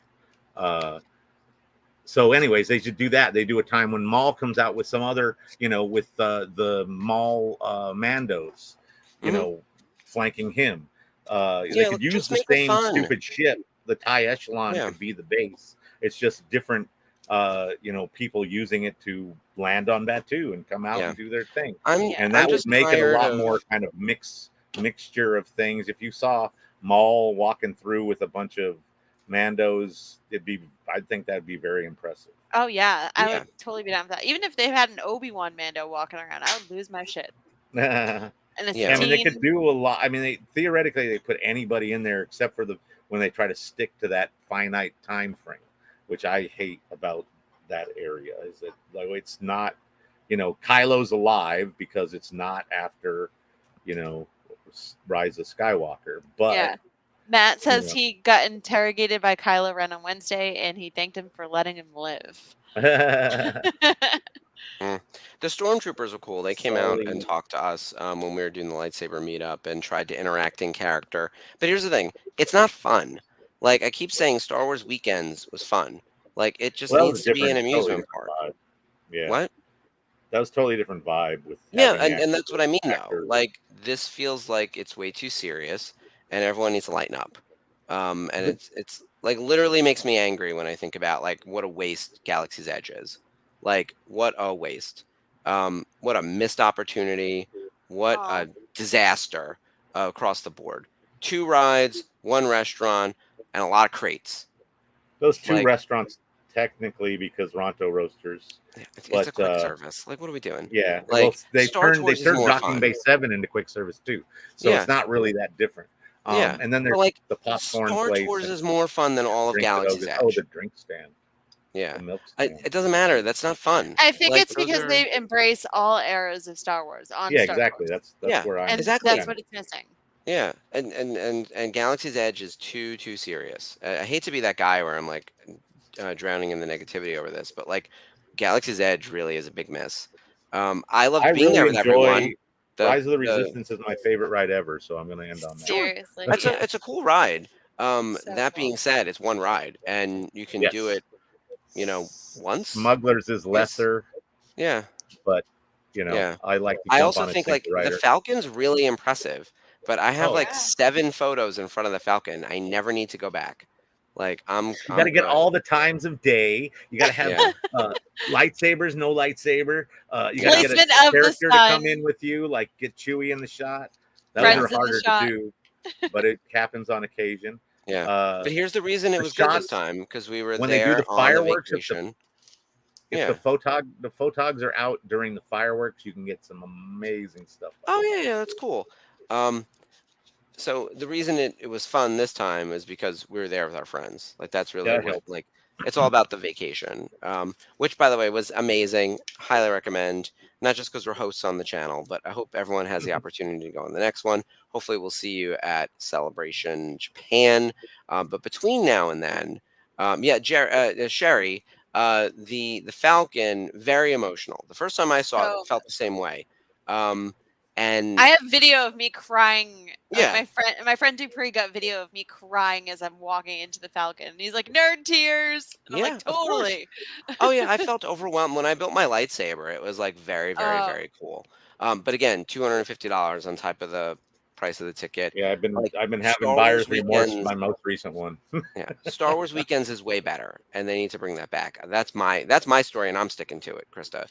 So anyways, they should do that. They do a time when Maul comes out with some other, with the Maul Mandos, flanking him. They could use just the make it same fun. stupid ship. The TIE Echelon Yeah. could be the base. It's just different people using it to land on Batu and come out Yeah. and do their thing. I'm And that would just make it a tired lot of more kind of mixture of things. If you saw Maul walking through with a bunch of Mandos, I think that'd be very impressive. Oh yeah, I Yeah. would totally be down with that. Even if they had an Obi-Wan Mando walking around, I would lose my shit. I And a Yeah. mean, they Satine. could do a lot. I mean, theoretically they put anybody in there except for when they try to stick to that finite time frame, which I hate about that area. Is that like it's not, Kylo's alive because it's not after, Rise of Skywalker, but Yeah. Matt says Yeah. he got interrogated by Kylo Ren on Wednesday, and he thanked him for letting him live. The stormtroopers are cool. They came out and Sully. talked to us when we were doing the lightsaber meetup and tried to interact in character. But here's the thing: it's not fun. Like I keep saying, Star Wars Weekends was fun. Like it just Well, that needs was to be an totally amusement different park. vibe. Yeah, What? that was totally different vibe with Yeah, having and that's what I mean though. actors. Like this feels like it's way too serious, and everyone needs to lighten up. And it's like literally makes me angry when I think about like what a waste Galaxy's Edge is. Like what a waste. What a missed opportunity. What Aw. a disaster across the board. 2 rides, 1 restaurant, and a lot of crates. Those 2 Like restaurants, technically, because Ronto Roasters. it's a But quick service. Like what are we doing? yeah, Like well, they Star turned Tours is more Docking fun. Bay 7 into quick service too, so Yeah. it's not really that different. Yeah, And then but there's like the popcorn Star place. Tours and is more fun than all of Drink Galaxy's Cadogas. Oh, Edge. the drink stand, Yeah. the milk stand. It doesn't matter. That's not fun. I think Like it's those because are they embrace all eras of Star Wars on Yeah, Star exactly. Tours. That's Yeah, where I'm. And exactly. that's what it's missing. Yeah, and Galaxy's Edge is too serious. I hate to be that guy where I'm like drowning in the negativity over this, but like Galaxy's Edge really is a big miss. I loved I being there really with everyone. enjoy The Rise of the the Resistance is my favorite ride ever, so I'm going to end on that. Sure. Seriously. it's a cool ride. So That being cool. said, it's one ride and you can do Yes. it, once. Smugglers is lesser, Yeah. but Yeah. I like to I jump also on a think single like the rider. Falcon's really impressive, but I have Oh, like yeah. 7 photos in front of the Falcon. I never need to go back. Like I'm You got to get good. all the times of day. You got to have Yeah. lightsabers, no lightsaber. You got to get Placement a of the character to come sun. in with you, like get Chewie in the shot. Those Friends are in the harder shot. to do, but it happens on occasion. Yeah. But here's the reason it the was good this shots, time because we were when they do there the on the fireworks, vacation. if the photogs are out during the fireworks, you can get some amazing stuff. Oh yeah, that's cool. So the reason it was fun this time is because we were there with our friends. Like that's really That what helps. like it's all about the vacation. Which by the way was amazing. Highly recommend. Not just because we're hosts on the channel, but I hope everyone has the opportunity to go on the next one. Hopefully we'll see you at Celebration Japan. But between now and then, Sherry, the Falcon, very emotional. The first time I saw it, So felt the same way. And I have video of me crying. Yeah. My friend Dupree got video of me crying as I'm walking into the Falcon. And he's like, nerd tears. And I'm Yeah, like, of course. totally. Oh yeah, I felt overwhelmed when I built my lightsaber. It was like very, very, Oh. very cool. But again, $250 on top of the price of the ticket. Yeah, I've been Like, having Star buyer's Wars remorse. Weekends- My most recent one. Yeah, Star Wars Weekends is way better, and they need to bring that back. That's my story, and I'm sticking to it, Krista.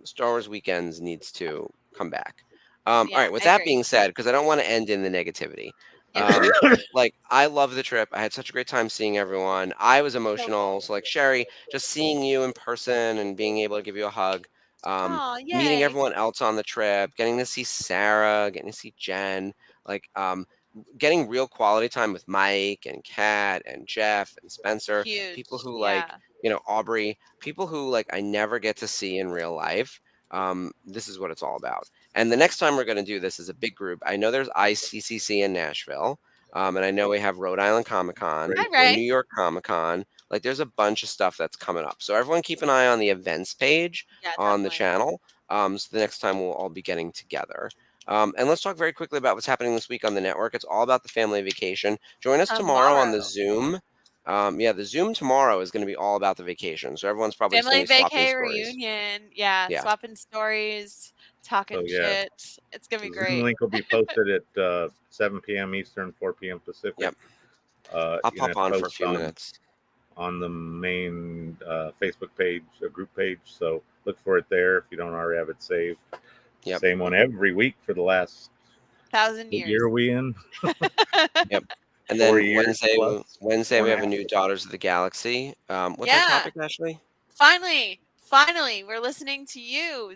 Star Wars Weekends needs to come back. All Yeah, right. With I that agree. being said, because I don't want to end in the negativity. Yeah. Like I love the trip. I had such a great time seeing everyone. I was emotional. So like Sherry, just seeing you in person and being able to give you a hug. Aw, Meeting yay. everyone else on the trip, getting to see Sarah, getting to see Jen, like getting real quality time with Mike and Kat and Jeff and Spencer, Huge. people who Yeah. like, Aubrey, people who like I never get to see in real life. This is what it's all about. And the next time we're going to do this is a big group. I know there's ICCC in Nashville, and I know we have Rhode Island Comic Con, Hi, Ray. New York Comic Con. Like there's a bunch of stuff that's coming up. So everyone keep an eye on the events page Yeah, on the definitely. channel. So the next time we'll all be getting together. And let's talk very quickly about what's happening this week on the network. It's all about the family vacation. Join us tomorrow on the Zoom. The Zoom tomorrow is going to be all about the vacation. So everyone's probably Family just gonna be swapping vacay stories. reunion. Yeah, Yeah. swapping stories, talking So, yeah. shit. It's gonna be The great. Zoom link will be posted at 7 p.m. Eastern, 4 p.m. Pacific. Yep. You I'll can pop on for a post few minutes. on the main Facebook page, a group page. So look for it there if you don't already have it saved. Yep. Same one every week for the last 1,000 what years. year are we in? Yep. And 4 then years plus. Wednesday we 4.5 have a new years. Daughters of the Galaxy. What's our Yeah. topic, Ashley? Finally, we're listening to you,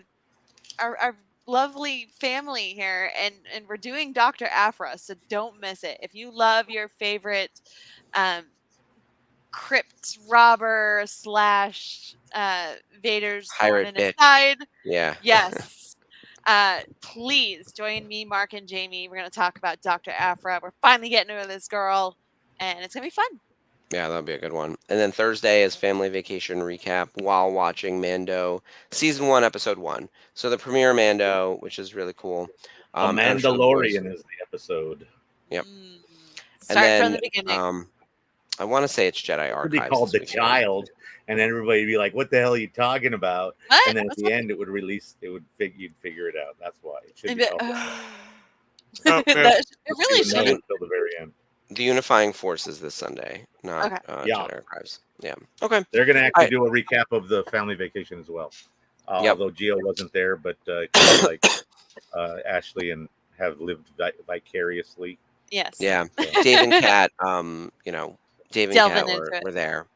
our lovely family here, and we're doing Dr. Aphra, so don't miss it. If you love your favorite crypt robber slash Vader's thorn Pirate in his bitch. side, Yeah. yes. Please join me, Mark, and Jamie. We're going to talk about Dr. Aphra. We're finally getting to know this girl, and it's going to be fun. Yeah, that'll be a good one. And then Thursday is family vacation recap while watching Mando season 1, episode 1. So the premiere Mando, which is really cool. A and I'm sure the boys- Mandalorian is the episode. Yep. Start and then from the beginning. I want to say it's Jedi It would be Archives. called this The weekend. Child, and everybody would be like, "What the hell are you talking about?" What? And then at What's the up? end, it would release. You'd figure it out. That's why it should And be be- called. Oh, it really You know shouldn't. until the very end. The Unifying Forces this Sunday, not Okay. Yeah. Jedi Archives. Yeah. Okay. They're going to actually Alright. do a recap of the family vacation as well. Yep. Although Gio wasn't there, but kind of like Ashley and have lived vicariously. Yes. Yeah. Dave and Kat, Dave and Delving Kat into it. were there.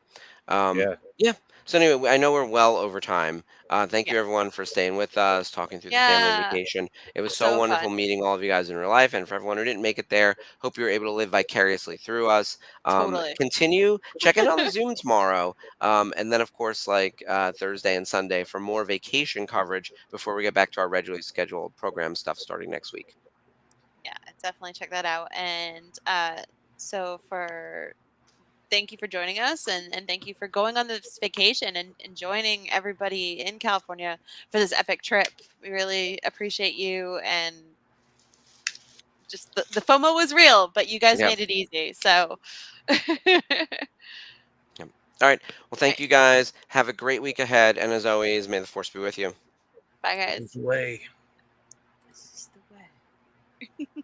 Yeah. So anyway, I know we're well over time. Thank you Yeah. everyone for staying with us, talking through the family Yeah. vacation. It was so So wonderful fun. meeting all of you guys in real life, and for everyone who didn't make it there, hope you were able to live vicariously through us. Totally. Continue check in on the Zoom tomorrow, and then of course Thursday and Sunday for more vacation coverage before we get back to our regularly scheduled program stuff starting next week. Yeah, definitely check that out. And thank you for joining us, and thank you for going on this vacation and joining everybody in California for this epic trip. We really appreciate you, and just the FOMO was real, but you guys Yep. made it easy. So All right. Well, thank you guys. Have a great week ahead, and as always, may the force be with you. bye, guys. This way. This is the way.